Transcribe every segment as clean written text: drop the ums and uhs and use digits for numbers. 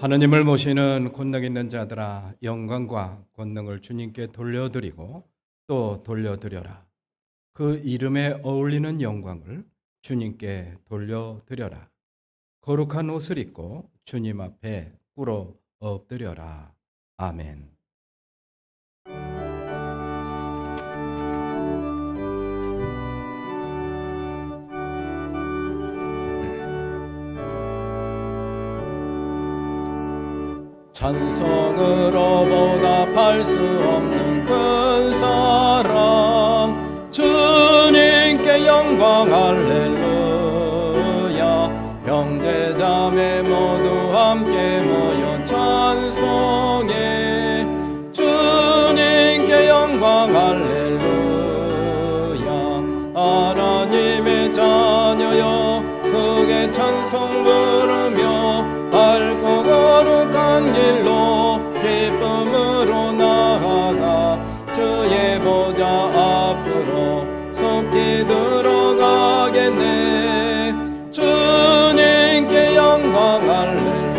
하느님을 모시는 권능 있는 자들아, 영광과 권능을 주님께 돌려드리고 또 돌려드려라. 그 이름에 어울리는 영광을 주님께 돌려드려라. 거룩한 옷을 입고 주님 앞에 꿇어 엎드려라. 아멘. 찬송으로 보답할 수 없는 큰 사랑, 주님께 영광 할렐루야. 형제자매 모두 함께 모여 찬송해. 주님께 영광 할렐루야. 하나님의 자녀여 크게 찬송 부르며 밝고 거룩한 길로 기쁨으로 나아가 주의 보좌 앞으로 속히 들어가겠네. 주님께 영광 할렐루야.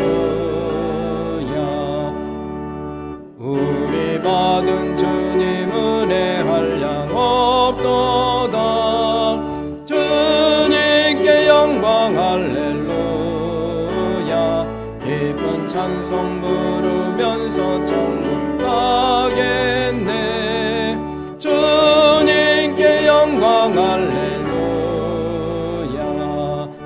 우리 받은 주님 은혜 한량 없도다. 주님께 영광 할렐루야. 깊은 찬송 부르면서 천국 가겠네. 주님께 영광 할렐루야.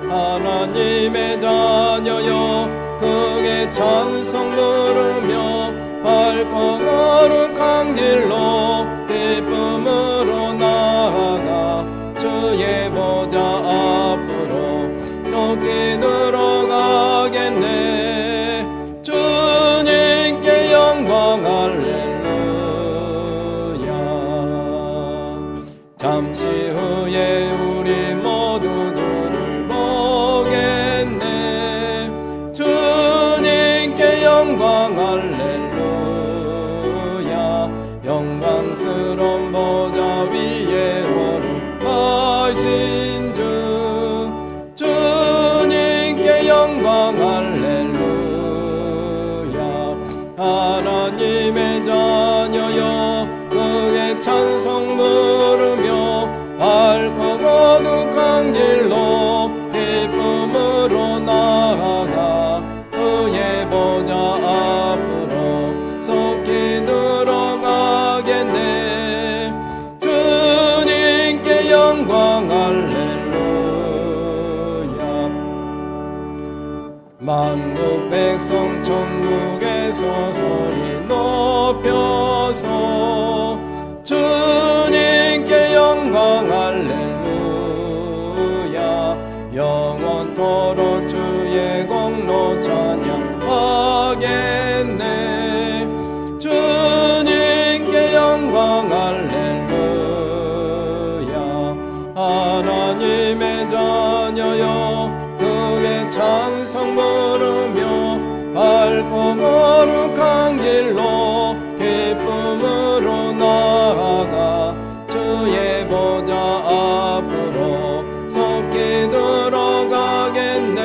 하나님의 자녀여 크게 찬송 부르며 밝고 거룩한 길로 기쁨으로 나아가 주의 보좌 앞으로 높이 들어가겠네. 주님께 영광 할렐루야. 잠시 후에 우리 모두 주를 보겠네. 주님께 영광 할렐루야. 영광스러운 보좌 위에 오르신 주, 주님께 영광 할렐루야. 하나님의 자녀여 크게 찬송 부르며 밝고 거룩한 길로 기쁨으로 나아가 그의 보좌 앞으로 속히 들어가겠네. 주님께 영광 할렐루야. 만국 백성 천국에서 소리 높여서 주님께 영광 할렐루야. 영원토록 주의 공로 찬양하겠네. 주님께 영광 할렐루야. 하나님의 자녀여 크게 찬송 부르며 밝고 거룩한 길로 기쁨으로 나아가 주의 보좌 앞으로 속히 들어가겠네.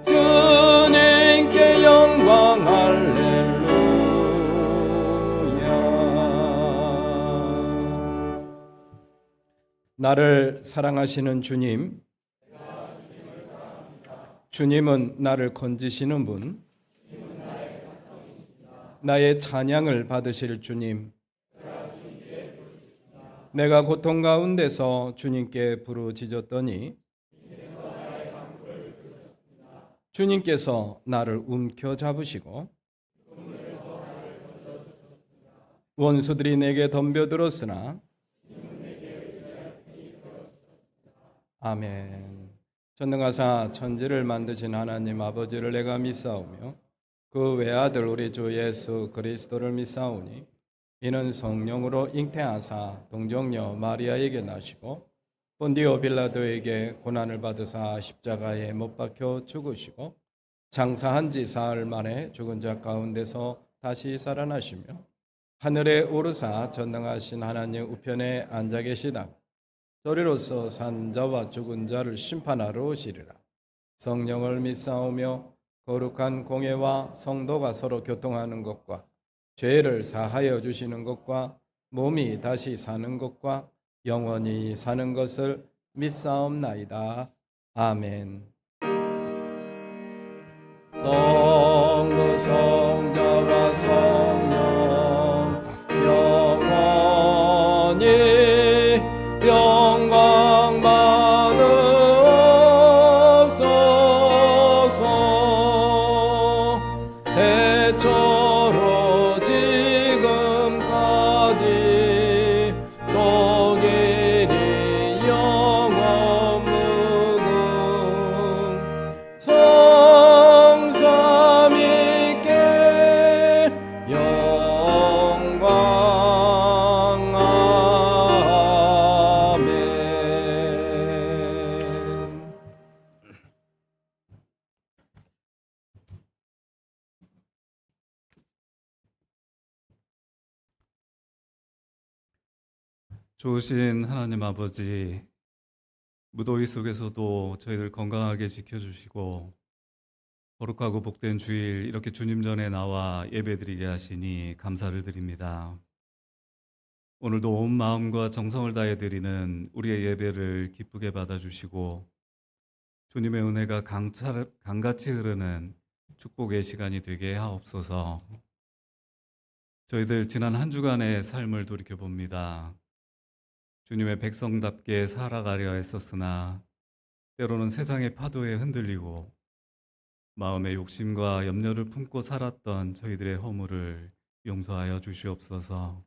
주님께 영광 할렐루야. 나를 사랑하시는 주님, 주님은 나를 건지시는 분, 나의 찬양을 받으실 주님, 내가 고통 가운데서 주님께 부르짖었더니 주님께서 나를 움켜잡으시고 원수들이 내게 덤벼들었으나 아멘. 전능하사 천지를 만드신 하나님 아버지를 내가 믿사오며 그 외아들 우리 주 예수 그리스도를 믿사오니 이는 성령으로 잉태하사 동정녀 마리아에게 나시고 본디오 빌라도에게 고난을 받으사 십자가에 못 박혀 죽으시고 장사한 지 사흘 만에 죽은 자 가운데서 다시 살아나시며 하늘에 오르사 전능하신 하나님 우편에 앉아 계시다. 저리로서 산 자와 죽은 자를 심판하러 오시리라. 성령을 믿사오며 거룩한 공예와 성도가 서로 교통하는 것과 죄를 사하여 주시는 것과 몸이 다시 사는 것과 영원히 사는 것을 믿사옵나이다. 아멘. 성부 성자와 성령 영원히 영광 받으옵소서. 대초로 지금까지 또 길이 영원 무궁 성삼위께 영광. 아멘. 좋으신 하나님 아버지, 무더위 속에서도 저희들 건강하게 지켜주시고 거룩하고 복된 주일 이렇게 주님 전에 나와 예배드리게 하시니 감사를 드립니다. 오늘도 온 마음과 정성을 다해 드리는 우리의 예배를 기쁘게 받아주시고 주님의 은혜가 강같이 흐르는 축복의 시간이 되게 하옵소서. 저희들 지난 한 주간의 삶을 돌이켜봅니다. 주님의 백성답게 살아가려 했었으나 때로는 세상의 파도에 흔들리고 마음의 욕심과 염려를 품고 살았던 저희들의 허물을 용서하여 주시옵소서.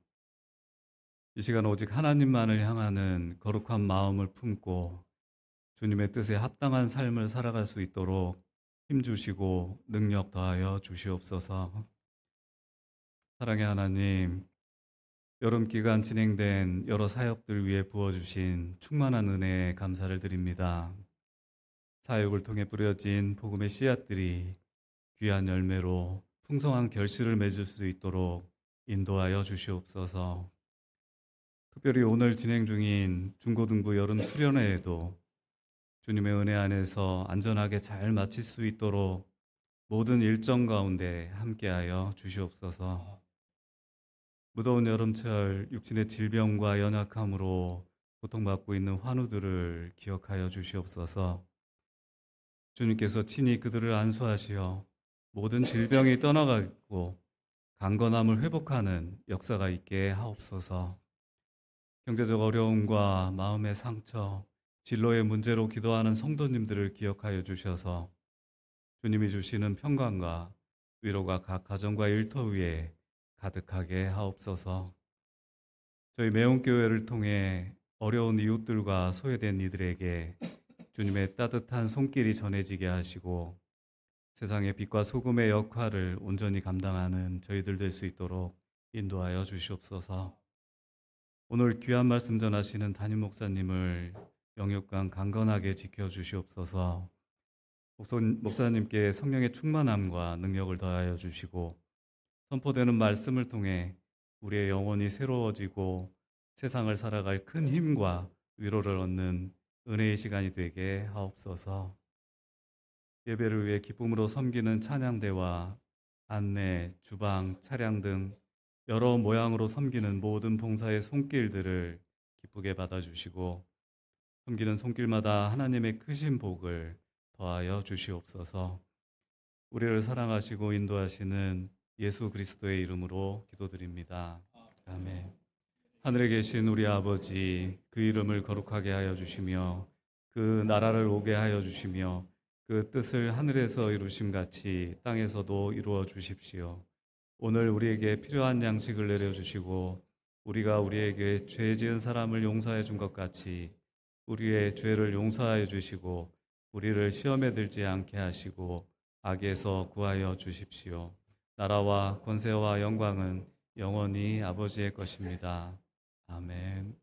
이 시간 오직 하나님만을 향하는 거룩한 마음을 품고 주님의 뜻에 합당한 삶을 살아갈 수 있도록 힘주시고 능력 더하여 주시옵소서. 사랑의 하나님, 여름 기간 진행된 여러 사역들 위해 부어주신 충만한 은혜에 감사를 드립니다. 사역을 통해 뿌려진 복음의 씨앗들이 귀한 열매로 풍성한 결실을 맺을 수 있도록 인도하여 주시옵소서. 특별히 오늘 진행 중인 중고등부 여름 수련회에도 주님의 은혜 안에서 안전하게 잘 마칠 수 있도록 모든 일정 가운데 함께하여 주시옵소서. 무더운 여름철 육신의 질병과 연약함으로 고통받고 있는 환우들을 기억하여 주시옵소서. 주님께서 친히 그들을 안수하시어 모든 질병이 떠나가고 강건함을 회복하는 역사가 있게 하옵소서. 경제적 어려움과 마음의 상처, 진로의 문제로 기도하는 성도님들을 기억하여 주셔서 주님이 주시는 평강과 위로가 각 가정과 일터 위에 가득하게 하옵소서. 저희 매운교회를 통해 어려운 이웃들과 소외된 이들에게 주님의 따뜻한 손길이 전해지게 하시고 세상의 빛과 소금의 역할을 온전히 감당하는 저희들 될 수 있도록 인도하여 주시옵소서. 오늘 귀한 말씀 전하시는 담임 목사님을 영육간 강건하게 지켜주시옵소서. 목사님께 성령의 충만함과 능력을 더하여 주시고 선포되는 말씀을 통해 우리의 영혼이 새로워지고 세상을 살아갈 큰 힘과 위로를 얻는 은혜의 시간이 되게 하옵소서. 예배를 위해 기쁨으로 섬기는 찬양대와 안내, 주방, 차량 등 여러 모양으로 섬기는 모든 봉사의 손길들을 기쁘게 받아주시고 섬기는 손길마다 하나님의 크신 복을 더하여 주시옵소서. 우리를 사랑하시고 인도하시는 예수 그리스도의 이름으로 기도드립니다. 아멘. 하늘에 계신 우리 아버지, 그 이름을 거룩하게 하여 주시며 그 나라를 오게 하여 주시며 그 뜻을 하늘에서 이루심 같이 땅에서도 이루어 주십시오. 오늘 우리에게 필요한 양식을 내려주시고 우리가 우리에게 죄 지은 사람을 용서해 준 것 같이 우리의 죄를 용서하여 주시고 우리를 시험에 들지 않게 하시고 악에서 구하여 주십시오. 나라와 권세와 영광은 영원히 아버지의 것입니다. 아멘.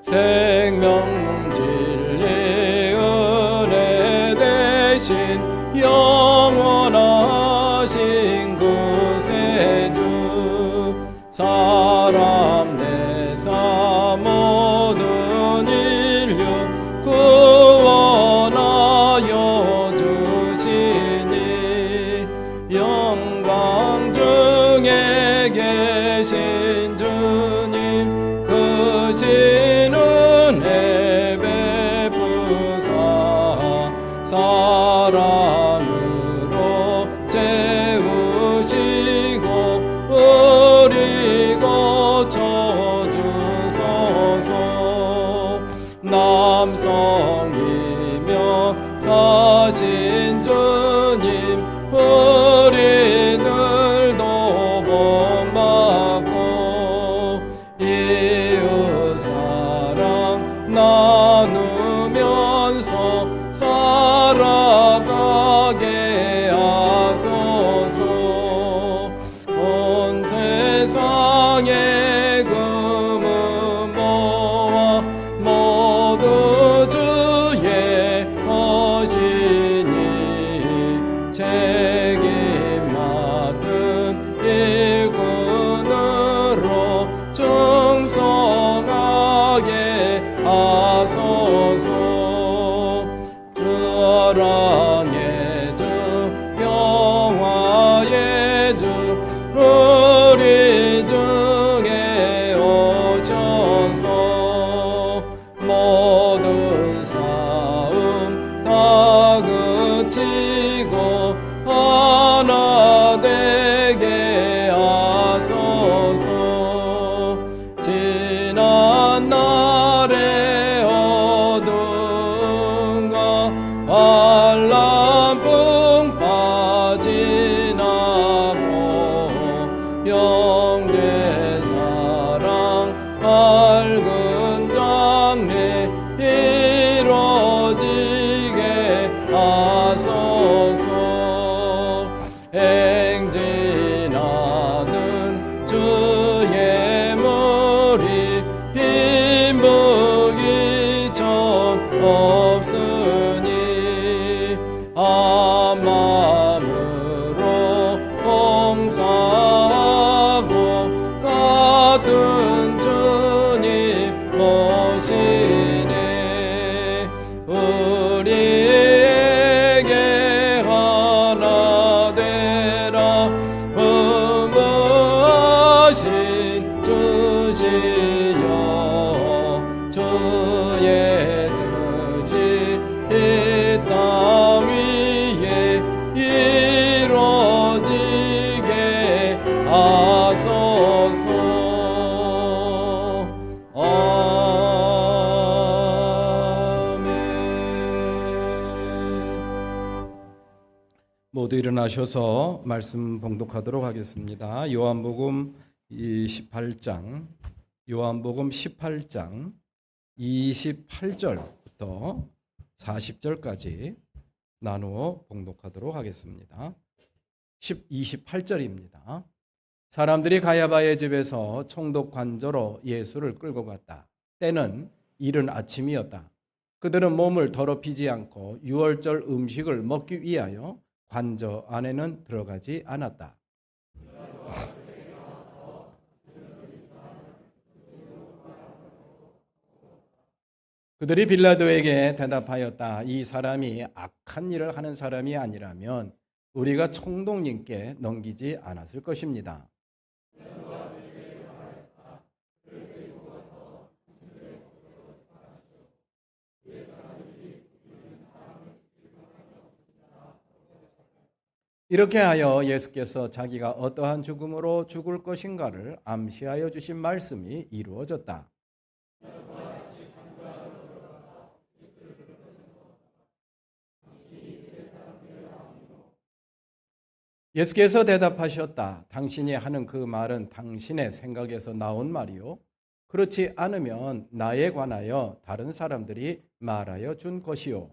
생명 진리 은혜 대신 영원하신 구세주 사람 내사 모든 인류 구원하여 주시니 영광 중에 계신 주님 크신 은혜 베푸사 사랑으로 채우시고 우리 고쳐주소서 남성이며 사신 주님 우리들도 복받고 이웃 사랑 나누면서 살아가게 하소서 온 세상의 금은 모아 모두 주의 것이니 책임 맡은 일꾼으로 충성하게 하소서 사랑의 주 평화의 주 우리 중에 오셔서 모든 싸움 다 그치고 하나 되게 하소서 지난 날의 어둠과 환란풍 빠지나고 영계 사랑 밝은 장래 이루어지게 하소서 행진하는 주의 무리 빈부기 전 없으니 한 마음으로 봉사하고 같은 주님 모시네 우리에게 하나 되라 음부하신 주시여 주의 뜻이 이 땅 위에 이루어지게 하소서 아멘. 모두 일어나셔서 말씀 봉독하도록 하겠습니다. 요한복음 18장 28절부터 40절까지 나누어 봉독하도록 하겠습니다. 28절입니다. 사람들이 가야바의 집에서 총독 관저로 예수를 끌고 갔다. 때는 이른 아침이었다. 그들은 몸을 더럽히지 않고 유월절 음식을 먹기 위하여 관저 안에는 들어가지 않았다. 그들이 빌라도에게 대답하였다. 이 사람이 악한 일을 하는 사람이 아니라면 우리가 총독님께 넘기지 않았을 것입니다. 이렇게 하여 예수께서 자기가 어떠한 죽음으로 죽을 것인가를 암시하여 주신 말씀이 이루어졌다. 예수께서 대답하셨다. 당신이 하는 그 말은 당신의 생각에서 나온 말이요 그렇지 않으면 나에 관하여 다른 사람들이 말하여 준 것이요.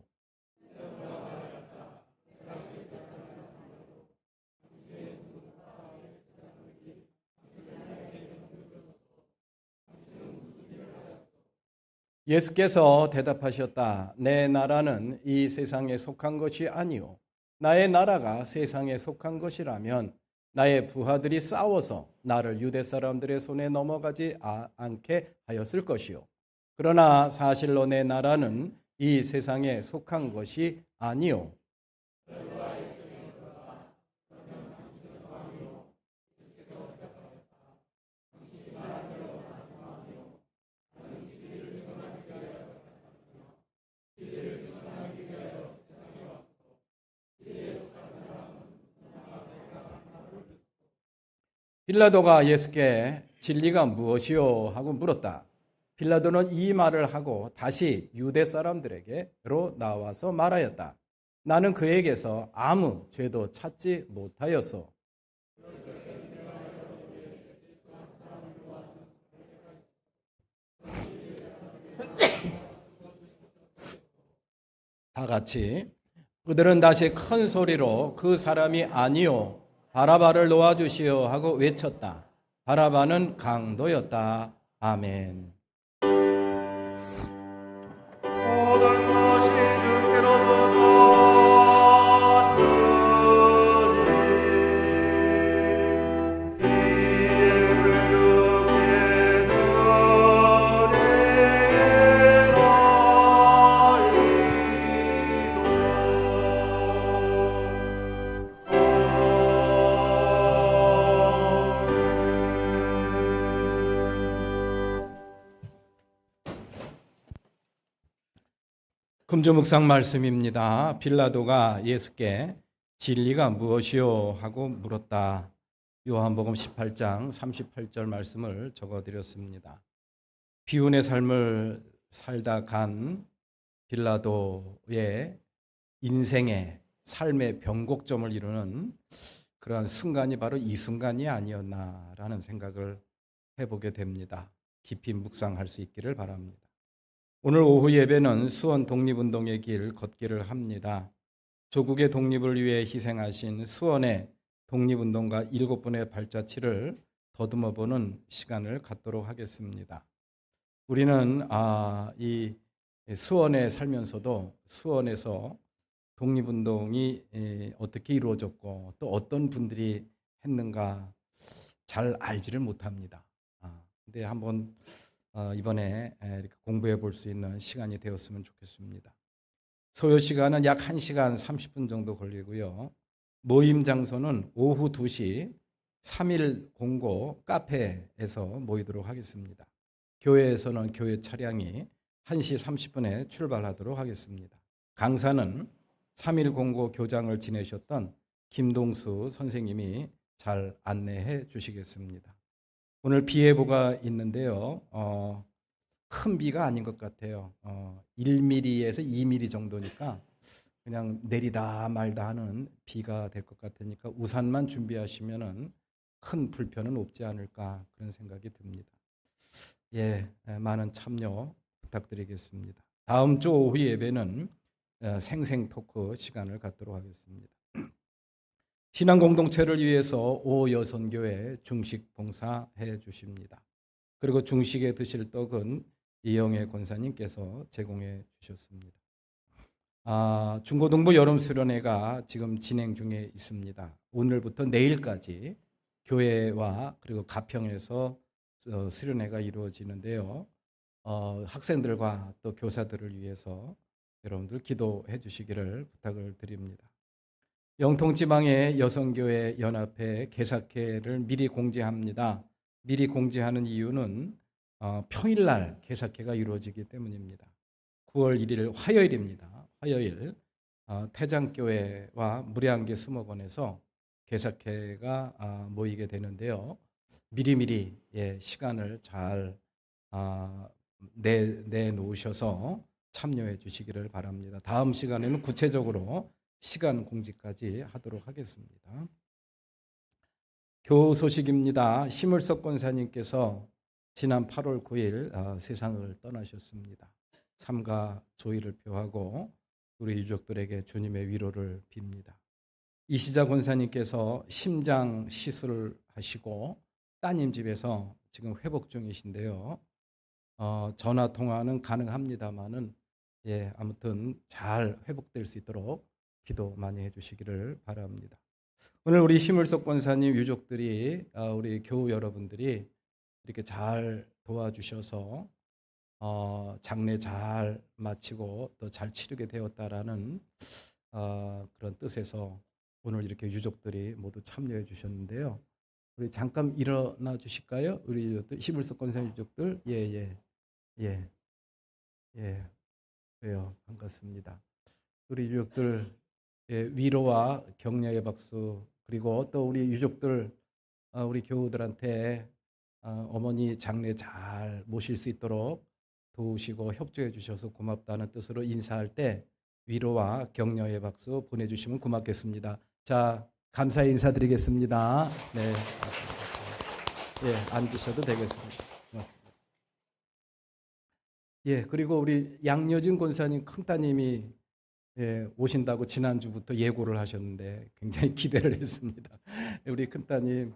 예수께서 대답하셨다. 내 나라는 이 세상에 속한 것이 아니요. 나의 나라가 세상에 속한 것이라면 나의 부하들이 싸워서 나를 유대 사람들의 손에 넘어가지 않게 하였을 것이요. 그러나 사실로 내 나라는 이 세상에 속한 것이 아니요. 빌라도가 예수께 진리가 무엇이요? 하고 물었다. 빌라도는 이 말을 하고 다시 유대 사람들에게로 나와서 말하였다. 나는 그에게서 아무 죄도 찾지 못하였소. 다 같이 그들은 다시 큰 소리로 그 사람이 아니요 바라바를 놓아주시오 하고 외쳤다. 바라바는 강도였다. 아멘. 모든 것이 주께로부터 왔으니 이에 불주께 금주 묵상 말씀입니다. 빌라도가 예수께 진리가 무엇이요? 하고 물었다. 요한복음 18장 38절 말씀을 적어드렸습니다. 비운의 삶을 살다 간 빌라도의 인생의 삶의 변곡점을 이루는 그러한 순간이 바로 이 순간이 아니었나라는 생각을 해보게 됩니다. 깊이 묵상할 수 있기를 바랍니다. 오늘 오후 예배는 수원 독립운동의 길 걷기를 합니다. 조국의 독립을 위해 희생하신 수원의 독립운동가 7분의 발자취를 더듬어보는 시간을 갖도록 하겠습니다. 우리는 이 수원에 살면서도 수원에서 독립운동이 어떻게 이루어졌고 또 어떤 분들이 했는가 잘 알지를 못합니다. 근데 한번 이번에 이렇게 공부해 볼 수 있는 시간이 되었으면 좋겠습니다. 소요 시간은 약 1시간 30분 정도 걸리고요. 모임 장소는 오후 2시 3일 공고 카페에서 모이도록 하겠습니다. 교회에서는 교회 차량이 1시 30분에 출발하도록 하겠습니다. 강사는 3일 공고 교장을 지내셨던 김동수 선생님이 잘 안내해 주시겠습니다. 오늘 비 예보가 있는데요. 큰 비가 아닌 것 같아요. 1mm에서 2mm 정도니까 그냥 내리다 말다 하는 비가 될 것 같으니까 우산만 준비하시면은 큰 불편은 없지 않을까 그런 생각이 듭니다. 많은 참여 부탁드리겠습니다. 다음 주 오후 예배는 생생 토크 시간을 갖도록 하겠습니다. 신앙 공동체를 위해서 오여선교회 중식 봉사해 주십니다. 그리고 중식에 드실 떡은 이영애 권사님께서 제공해 주셨습니다. 중고등부 여름 수련회가 지금 진행 중에 있습니다. 오늘부터 내일까지 교회와 그리고 가평에서 수련회가 이루어지는데요. 학생들과 또 교사들을 위해서 여러분들 기도해 주시기를 부탁을 드립니다. 영통지방의 여성교회 연합회 개사회를 미리 공지합니다. 미리 공지하는 이유는 평일날 개사회가 이루어지기 때문입니다. 9월 1일 화요일입니다. 화요일 태장교회와 무량계 수목원에서 개사회가 모이게 되는데요. 미리미리 시간을 잘 내놓으셔서 참여해 주시기를 바랍니다. 다음 시간에는 구체적으로 시간 공지까지 하도록 하겠습니다. 교우 소식입니다. 심을석 권사님께서 지난 8월 9일 세상을 떠나셨습니다. 삼가 조의를 표하고 우리 유족들에게 주님의 위로를 빕니다. 이시자 권사님께서 심장 시술을 하시고 따님 집에서 지금 회복 중이신데요. 전화 통화는 가능합니다만은 아무튼 잘 회복될 수 있도록 기도 많이 해주시기를 바랍니다. 오늘 우리 심을석 권사님 유족들이 우리 교우 여러분들이 이렇게 잘 도와주셔서 장례 잘 마치고 또 잘 치르게 되었다라는 그런 뜻에서 오늘 이렇게 유족들이 모두 참여해 주셨는데요. 우리 잠깐 일어나 주실까요? 우리 유족들, 심을석 권사님 유족들, 왜요? 반갑습니다. 우리 유족들 위로와 격려의 박수, 그리고 또 우리 유족들, 우리 교우들한테 어머니 장례 잘 모실 수 있도록 도우시고 협조해 주셔서 고맙다는 뜻으로 인사할 때 위로와 격려의 박수 보내주시면 고맙겠습니다. 자, 감사의 인사드리겠습니다. 네, 앉으셔도 되겠습니다. 고맙습니다. 그리고 우리 양여진 권사님 큰따님이 오신다고 지난주부터 예고를 하셨는데 굉장히 기대를 했습니다. 우리 큰따님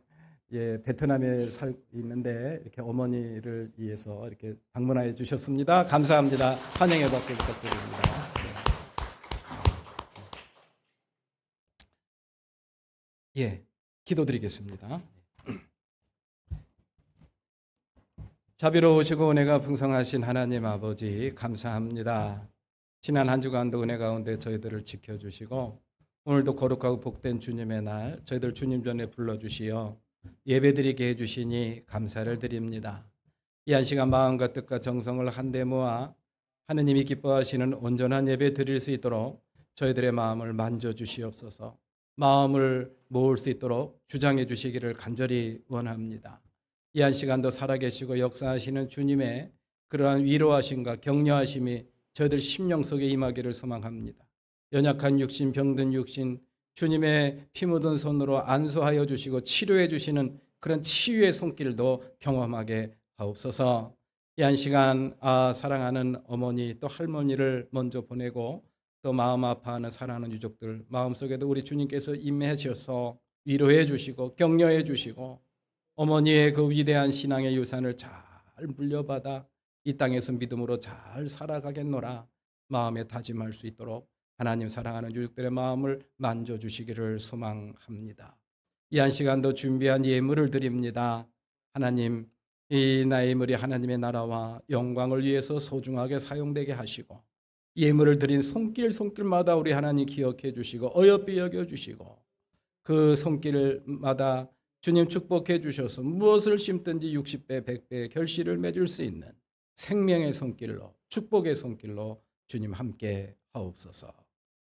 베트남에 살고 있는데 이렇게 어머니를 위해서 이렇게 방문해 주셨습니다. 감사합니다. 환영의 박수 부탁드립니다. 기도드리겠습니다. 자비로우시고 은혜가 풍성하신 하나님 아버지 감사합니다. 지난 한 주간도 은혜 가운데 저희들을 지켜주시고 오늘도 거룩하고 복된 주님의 날 저희들 주님 전에 불러주시어 예배드리게 해주시니 감사를 드립니다. 이 한 시간 마음과 뜻과 정성을 한데 모아 하느님이 기뻐하시는 온전한 예배 드릴 수 있도록 저희들의 마음을 만져주시옵소서. 마음을 모을 수 있도록 주장해 주시기를 간절히 원합니다. 이 한 시간도 살아계시고 역사하시는 주님의 그러한 위로하심과 격려하심이 저희들 심령 속에 임하기를 소망합니다. 연약한 육신, 병든 육신, 주님의 피 묻은 손으로 안수하여 주시고 치료해 주시는 그런 치유의 손길도 경험하게 하옵소서. 이 한 시간 사랑하는 어머니 또 할머니를 먼저 보내고 또 마음 아파하는 사랑하는 유족들 마음속에도 우리 주님께서 임하셔서 위로해 주시고 격려해 주시고 어머니의 그 위대한 신앙의 유산을 잘 물려받아 이 땅에서 믿음으로 잘 살아가겠노라 마음에 다짐할 수 있도록 하나님 사랑하는 유족들의 마음을 만져주시기를 소망합니다. 이 한 시간도 준비한 예물을 드립니다. 하나님, 이 나의 예물이 하나님의 나라와 영광을 위해서 소중하게 사용되게 하시고 예물을 드린 손길마다 우리 하나님 기억해 주시고 어여삐 여겨 주시고 그 손길마다 주님 축복해 주셔서 무엇을 심든지 60배, 100배 결실을 맺을 수 있는 생명의 손길로 축복의 손길로 주님 함께 하옵소서.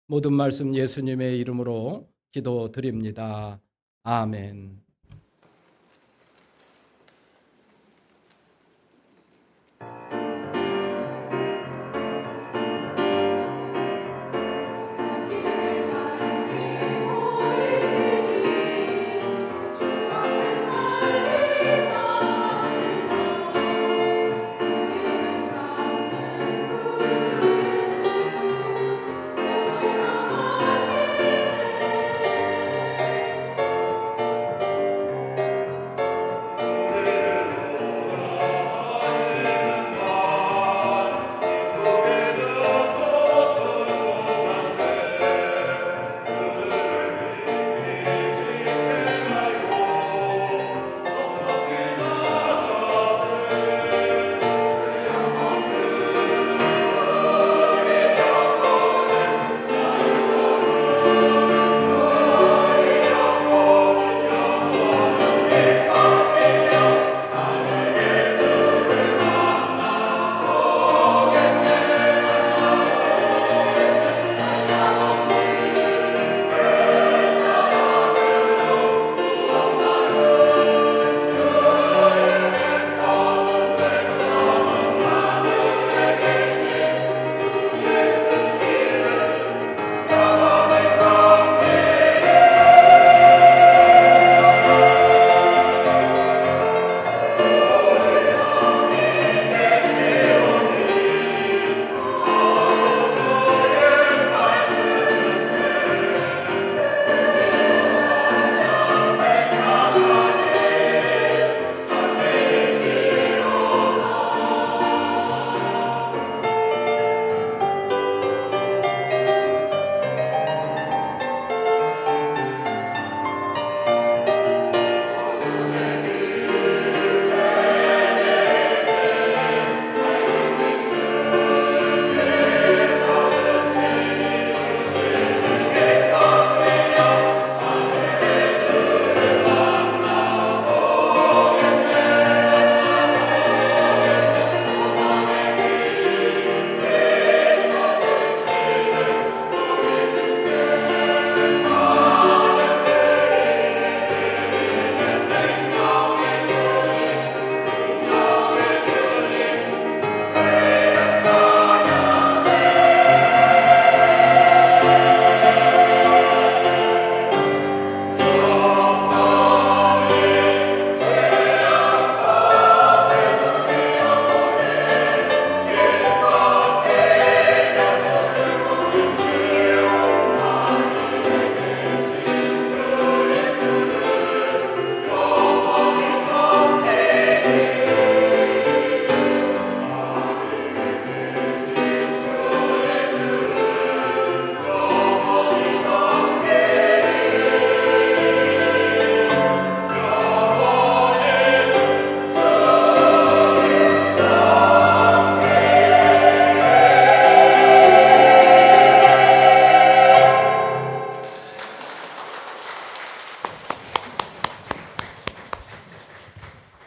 모든 말씀 예수님의 이름으로 기도드립니다. 아멘.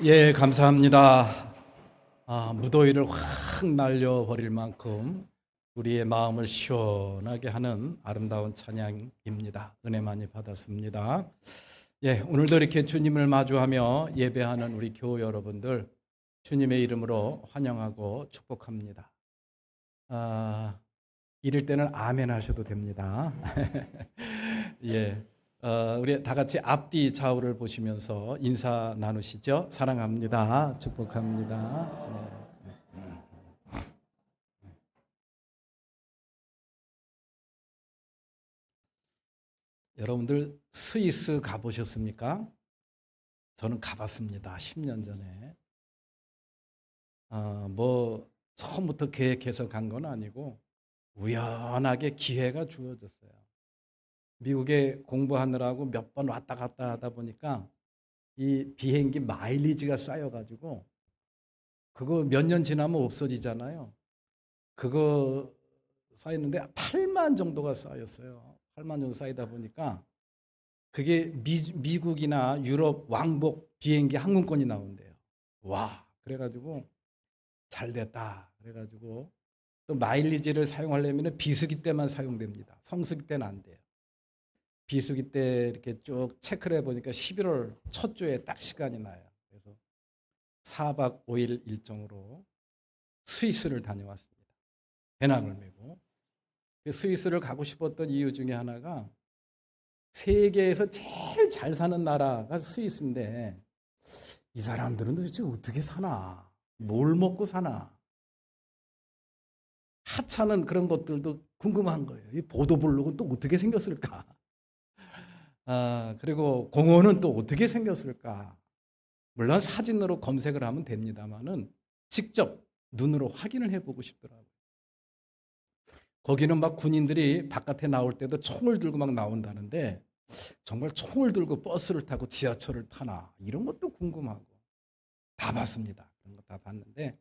예, 감사합니다. 무더위를 확 날려버릴 만큼 우리의 마음을 시원하게 하는 아름다운 찬양입니다. 은혜 많이 받았습니다. 예, 오늘도 이렇게 주님을 마주하며 예배하는 우리 교우 여러분들 주님의 이름으로 환영하고 축복합니다. 이럴 때는 아멘 하셔도 됩니다. 예. 우리 다 같이 앞뒤 좌우를 보시면서 인사 나누시죠. 사랑합니다. 축복합니다. 네. 여러분들 스위스 가보셨습니까? 저는 가봤습니다. 10년 전에. 뭐 처음부터 계획해서 간 건 아니고 우연하게 기회가 주어졌어요. 미국에 공부하느라고 몇 번 왔다 갔다 하다 보니까 이 비행기 마일리지가 쌓여가지고 그거 몇 년 지나면 없어지잖아요. 그거 쌓였는데 8만 정도가 쌓였어요. 8만 정도 쌓이다 보니까 그게 미국이나 유럽 왕복 비행기 항공권이 나온대요. 와, 그래가지고 잘 됐다. 그래가지고 또 마일리지를 사용하려면 비수기 때만 사용됩니다. 성수기 때는 안 돼요. 비수기 때 이렇게 쭉 체크를 해보니까 11월 첫 주에 딱 시간이 나요. 그래서 4박 5일 일정으로 스위스를 다녀왔습니다. 배낭을 메고. 스위스를 가고 싶었던 이유 중에 하나가 세계에서 제일 잘 사는 나라가 스위스인데 이 사람들은 도대체 어떻게 사나? 뭘 먹고 사나? 하찮은 그런 것들도 궁금한 거예요. 이 보도블록은 또 어떻게 생겼을까? 그리고 공원은 또 어떻게 생겼을까? 물론 사진으로 검색을 하면 됩니다만은 직접 눈으로 확인을 해보고 싶더라고요. 거기는 막 군인들이 바깥에 나올 때도 총을 들고 막 나온다는데 정말 총을 들고 버스를 타고 지하철을 타나 이런 것도 궁금하고 다 봤습니다. 그런 거 다 봤는데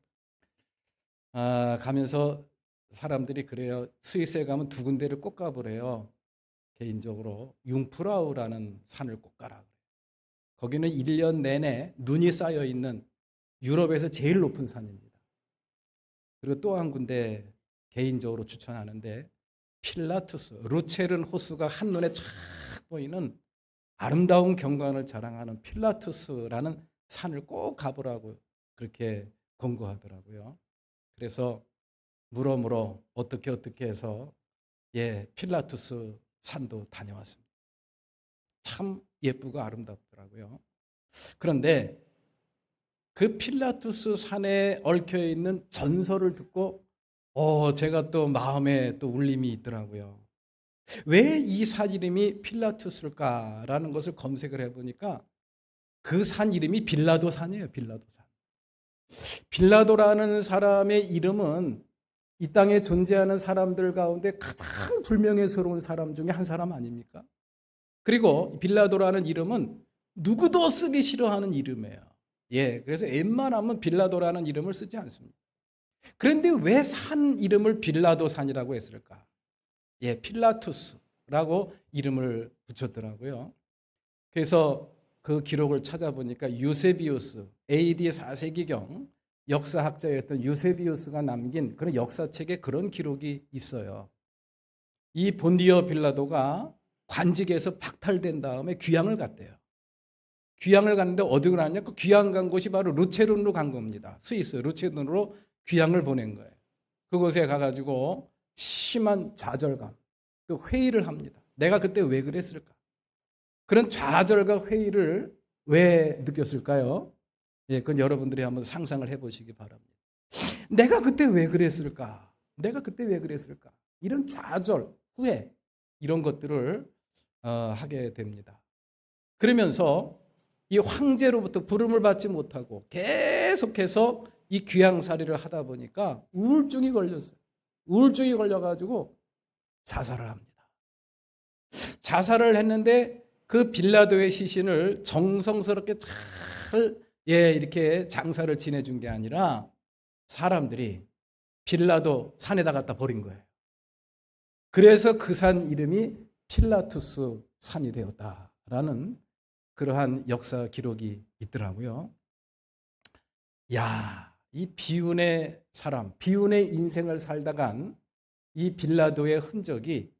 가면서 사람들이 그래요. 스위스에 가면 두 군데를 꼭 가보래요. 개인적으로 융프라우라는 산을 꼭 가라 그래요. 거기는 1년 내내 눈이 쌓여 있는 유럽에서 제일 높은 산입니다. 그리고 또 한 군데 개인적으로 추천하는데 필라투스, 루체른 호수가 한눈에 쫙 보이는 아름다운 경관을 자랑하는 필라투스라는 산을 꼭 가보라고 그렇게 권고하더라고요. 그래서 물어 어떻게 해서 필라투스 산도 다녀왔습니다. 참 예쁘고 아름답더라고요. 그런데 그 필라투스 산에 얽혀 있는 전설을 듣고 제가 또 마음에 또 울림이 있더라고요. 왜 이 산 이름이 필라투스일까라는 것을 검색을 해보니까 그 산 이름이 빌라도 산이에요. 빌라도 산. 빌라도라는 사람의 이름은 이 땅에 존재하는 사람들 가운데 가장 불명예스러운 사람 중에 한 사람 아닙니까? 그리고 빌라도라는 이름은 누구도 쓰기 싫어하는 이름이에요. 그래서 웬만하면 빌라도라는 이름을 쓰지 않습니다. 그런데 왜 산 이름을 빌라도 산이라고 했을까? 필라투스라고 이름을 붙였더라고요. 그래서 그 기록을 찾아보니까 유세비우스, AD 4세기경 역사학자였던 유세비우스가 남긴 그런 역사책에 그런 기록이 있어요. 이 본디어 빌라도가 관직에서 박탈된 다음에 귀향을 갔대요. 귀향을 갔는데 어디 갔냐? 그 귀향 간 곳이 바로 루체른으로 간 겁니다. 스위스 루체른으로 귀향을 보낸 거예요. 그곳에 가가지고 심한 좌절감, 또 회의를 합니다. 내가 그때 왜 그랬을까? 그런 좌절과 회의를 왜 느꼈을까요? 그건 여러분들이 한번 상상을 해보시기 바랍니다. 내가 그때 왜 그랬을까? 내가 그때 왜 그랬을까? 이런 좌절, 후회 이런 것들을 하게 됩니다. 그러면서 이 황제로부터 부름을 받지 못하고 계속해서 이 귀향살이를 하다 보니까 우울증이 걸렸어요. 우울증이 걸려가지고 자살을 합니다. 자살을 했는데 그 빌라도의 시신을 정성스럽게 잘 이렇게 장사를 지내준 게 아니라 사람들이 빌라도 산에다 갖다 버린 거예요. 그래서 그 산 이름이 필라투스 산이 되었다라는 그러한 역사 기록이 있더라고요. 야, 이 비운의 사람, 비운의 인생을 살다간 이 빌라도의 흔적이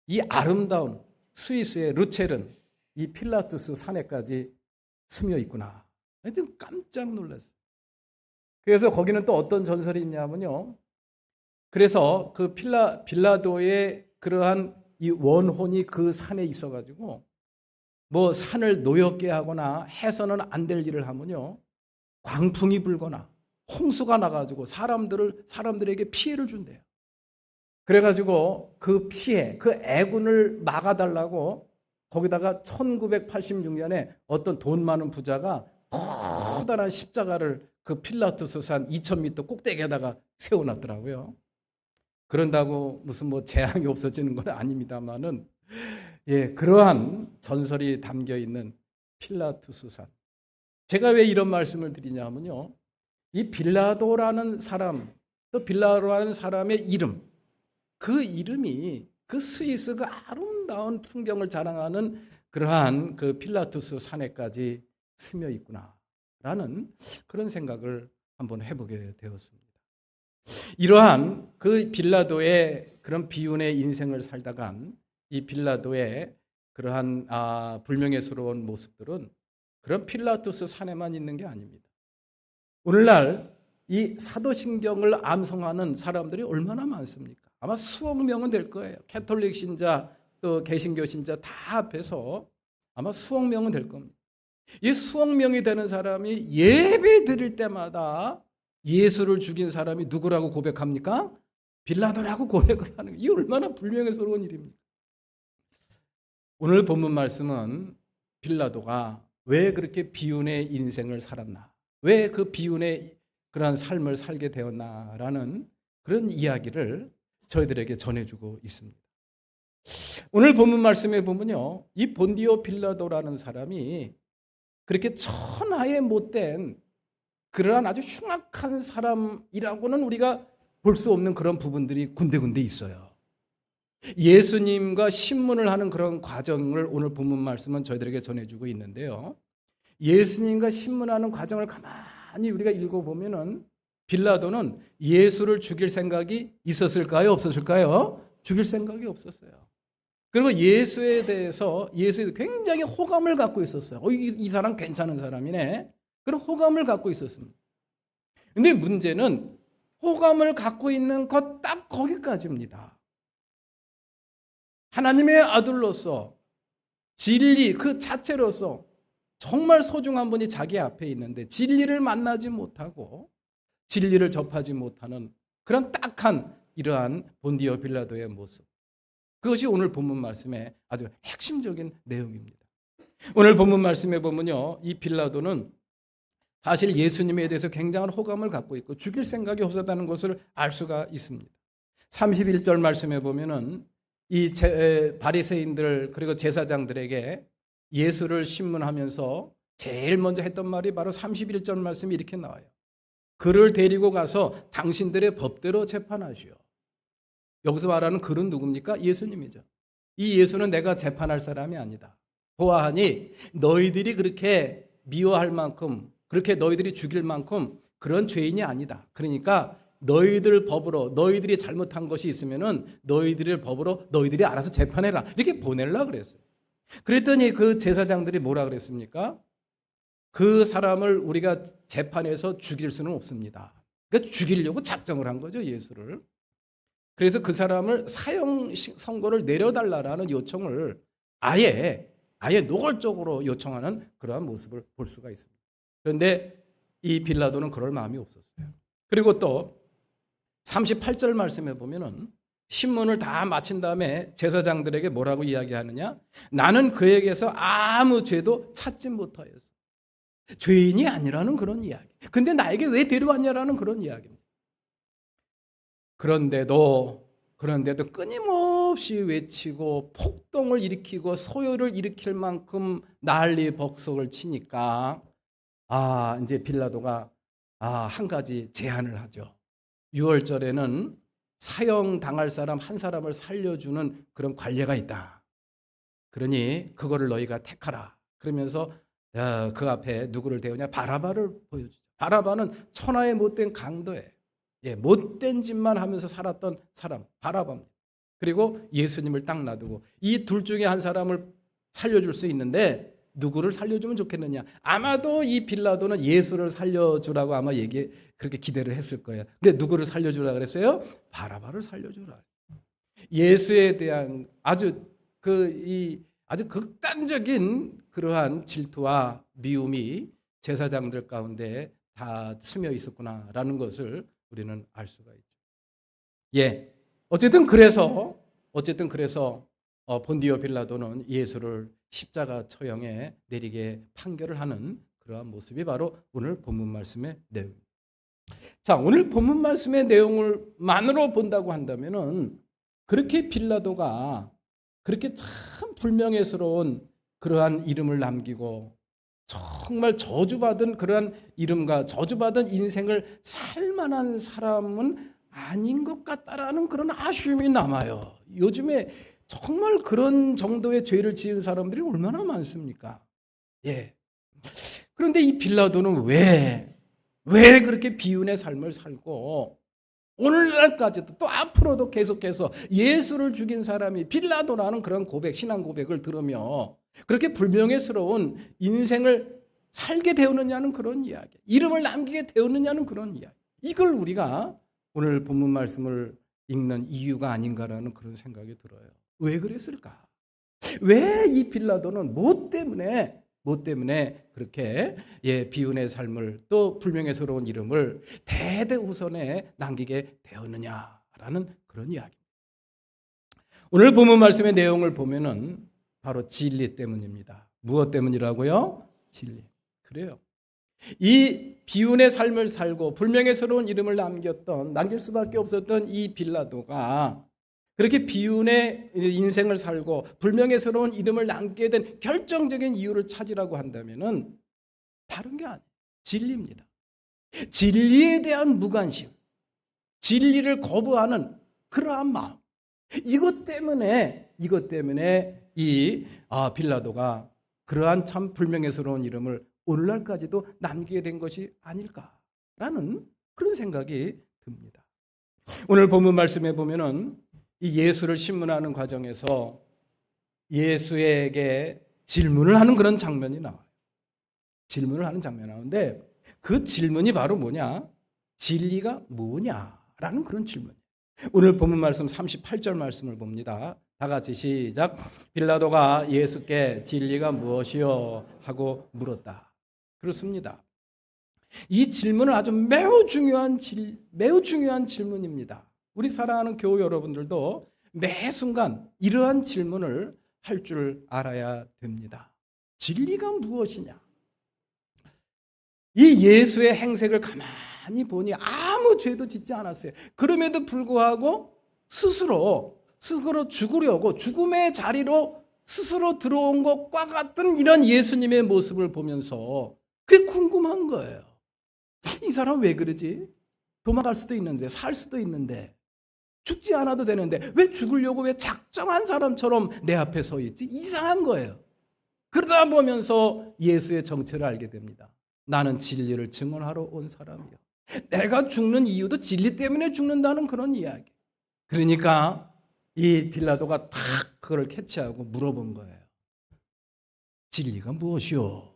이 아름다운 스위스의 루체른 이 필라투스 산에까지 스며 있구나. 좀 깜짝 놀랐어요. 그래서 거기는 또 어떤 전설이 있냐면요. 그래서 그 빌라도의 그러한 이 원혼이 그 산에 있어가지고 뭐 산을 노엽게 하거나 해서는 안 될 일을 하면요. 광풍이 불거나 홍수가 나가지고 사람들에게 피해를 준대요. 그래가지고 그 피해, 그 애군을 막아달라고 거기다가 1986년에 어떤 돈 많은 부자가 커다란 십자가를 그 필라투스 산 2000m 꼭대기에다가 세워놨더라고요. 그런다고 무슨 뭐 재앙이 없어지는 건 아닙니다만은 그러한 전설이 담겨 있는 필라투스 산. 제가 왜 이런 말씀을 드리냐면요. 이 빌라도라는 사람, 또 빌라도라는 사람의 이름, 그 이름이 그 스위스 그 아름다운 풍경을 자랑하는 그러한 그 필라투스 산에까지 스며 있구나라는 그런 생각을 한번 해보게 되었습니다. 이러한 그 빌라도의 그런 비운의 인생을 살다간 이 빌라도의 그러한 불명예스러운 모습들은 그런 필라투스 산에만 있는 게 아닙니다. 오늘날 이 사도신경을 암송하는 사람들이 얼마나 많습니까? 아마 수억 명은 될 거예요. 캐톨릭 신자, 또 개신교 신자 다 합해서 아마 수억 명은 될 겁니다. 이 수억 명이 되는 사람이 예배 드릴 때마다 예수를 죽인 사람이 누구라고 고백합니까? 빌라도라고 고백을 하는 거예요. 이 얼마나 불명예스러운 일입니까? 오늘 본문 말씀은 빌라도가 왜 그렇게 비운의 인생을 살았나? 왜 그 비운의 그러한 삶을 살게 되었나라는 그런 이야기를 저희들에게 전해주고 있습니다. 오늘 본문 말씀에 보면요, 이 본디오 빌라도라는 사람이 그렇게 천하에 못된 그러한 아주 흉악한 사람이라고는 우리가 볼 수 없는 그런 부분들이 군데군데 있어요. 예수님과 신문을 하는 그런 과정을 오늘 본문 말씀은 저희들에게 전해주고 있는데요. 예수님과 신문하는 과정을 가만히 우리가 읽어보면은 빌라도는 예수를 죽일 생각이 있었을까요? 없었을까요? 죽일 생각이 없었어요. 그리고 예수에 대해서 굉장히 호감을 갖고 있었어요. 이 사람 괜찮은 사람이네. 그런 호감을 갖고 있었습니다. 근데 문제는 호감을 갖고 있는 것 딱 거기까지입니다. 하나님의 아들로서 진리 그 자체로서 정말 소중한 분이 자기 앞에 있는데 진리를 만나지 못하고 진리를 접하지 못하는 그런 딱한 이러한 본디오 빌라도의 모습. 그것이 오늘 본문 말씀의 아주 핵심적인 내용입니다. 오늘 본문 말씀에 보면요, 이 빌라도는 사실 예수님에 대해서 굉장한 호감을 갖고 있고 죽일 생각이 없었다는 것을 알 수가 있습니다. 31절 말씀에 보면은 이 바리새인들 그리고 제사장들에게 예수를 신문하면서 제일 먼저 했던 말이 바로 31절 말씀이 이렇게 나와요. 그를 데리고 가서 당신들의 법대로 재판하시오. 여기서 말하는 그는 누굽니까? 예수님이죠. 이 예수는 내가 재판할 사람이 아니다. 보아하니 너희들이 그렇게 미워할 만큼 그렇게 너희들이 죽일 만큼 그런 죄인이 아니다. 그러니까 너희들 법으로 너희들이 잘못한 것이 있으면은 너희들의 법으로 너희들이 알아서 재판해라. 이렇게 보내려고 그랬어요. 그랬더니 그 제사장들이 뭐라 그랬습니까? 그 사람을 우리가 재판해서 죽일 수는 없습니다. 그러니까 죽이려고 작정을 한 거죠, 예수를. 그래서 그 사람을 사형 선고를 내려달라라는 요청을 아예 노골적으로 요청하는 그러한 모습을 볼 수가 있습니다. 그런데 이 빌라도는 그럴 마음이 없었어요. 그리고 또 38절 말씀에 보면은 신문을 다 마친 다음에 제사장들에게 뭐라고 이야기하느냐? 나는 그에게서 아무 죄도 찾지 못하였어. 죄인이 아니라는 그런 이야기. 근데 나에게 왜 데려왔냐라는 그런 이야기입니다. 그런데도 끊임없이 외치고 폭동을 일으키고 소요를 일으킬 만큼 난리 법석을 치니까 이제 빌라도가 한 가지 제안을 하죠. 6월절에는 사형 당할 사람 한 사람을 살려주는 그런 관례가 있다. 그러니 그거를 너희가 택하라. 그러면서 그 앞에 누구를 대우냐? 바라바를 보여주죠. 바라바는 천하의 못된 강도예요. 못된 짓만 하면서 살았던 사람, 바라바입니다. 그리고 예수님을 딱 놔두고 이 둘 중에 한 사람을 살려줄 수 있는데 누구를 살려주면 좋겠느냐? 아마도 이 빌라도는 예수를 살려주라고 아마 그렇게 기대를 했을 거예요. 근데 누구를 살려주라 그랬어요? 바라바를 살려주라. 예수에 대한 아주 극단적인 그러한 질투와 미움이 제사장들 가운데 다 스며 있었구나라는 것을 우리는 알 수가 있죠. 어쨌든 그래서 본디오 빌라도는 예수를 십자가 처형에 내리게 판결을 하는 그러한 모습이 바로 오늘 본문 말씀의 내용입니다. 자, 오늘 본문 말씀의 내용을만으로 본다고 한다면은 그렇게 빌라도가 그렇게 참 불명예스러운 그러한 이름을 남기고 정말 저주받은 그러한 이름과 저주받은 인생을 살 만한 사람은 아닌 것 같다라는 그런 아쉬움이 남아요. 요즘에 정말 그런 정도의 죄를 지은 사람들이 얼마나 많습니까? 그런데 이 빌라도는 왜 그렇게 비운의 삶을 살고 오늘날까지도 또 앞으로도 계속해서 예수를 죽인 사람이 빌라도라는 그런 신앙 고백을 들으며 그렇게 불명예스러운 인생을 살게 되었느냐는 그런 이야기, 이름을 남기게 되었느냐는 그런 이야기. 이걸 우리가 오늘 본문 말씀을 읽는 이유가 아닌가라는 그런 생각이 들어요. 왜 그랬을까? 왜 이 빌라도는 뭐 때문에 그렇게 비운의 삶을 또 불명예스러운 이름을 대대후손에 남기게 되었느냐라는 그런 이야기입니다. 오늘 본문 말씀의 내용을 보면은 바로 진리 때문입니다. 무엇 때문이라고요? 진리. 그래요. 이 비운의 삶을 살고 불명예스러운 이름을 남길 수밖에 없었던 이 빌라도가 그렇게 비운의 인생을 살고 불명예스러운 이름을 남게 된 결정적인 이유를 찾으라고 한다면은 다른 게 아니에요. 진리입니다. 진리에 대한 무관심, 진리를 거부하는 그러한 마음. 이것 때문에 이 빌라도가 그러한 참 불명예스러운 이름을 오늘날까지도 남기게 된 것이 아닐까라는 그런 생각이 듭니다. 오늘 본문 말씀에 보면은 이 예수를 신문하는 과정에서 예수에게 질문을 하는 그런 장면이 나와요. 질문을 하는 장면이 나오는데 그 질문이 바로 뭐냐? 진리가 뭐냐라는 그런 질문이에요. 오늘 본문 말씀 38절 말씀을 봅니다. 다 같이 시작. 빌라도가 예수께 진리가 무엇이요? 하고 물었다. 그렇습니다. 이 질문은 아주 매우 중요한 질문입니다. 우리 사랑하는 교우 여러분들도 매 순간 이러한 질문을 할 줄 알아야 됩니다. 진리가 무엇이냐? 이 예수의 행색을 가만히 보니 아무 죄도 짓지 않았어요. 그럼에도 불구하고 스스로 죽으려고 죽음의 자리로 스스로 들어온 것과 같은 이런 예수님의 모습을 보면서 그게 궁금한 거예요. 이 사람 왜 그러지? 도망갈 수도 있는데, 살 수도 있는데, 죽지 않아도 되는데 왜 죽으려고 왜 작정한 사람처럼 내 앞에 서 있지? 이상한 거예요. 그러다 보면서 예수의 정체를 알게 됩니다. 나는 진리를 증언하러 온 사람이요. 내가 죽는 이유도 진리 때문에 죽는다는 그런 이야기. 그러니까 이 빌라도가 딱 그걸 캐치하고 물어본 거예요. 진리가 무엇이요?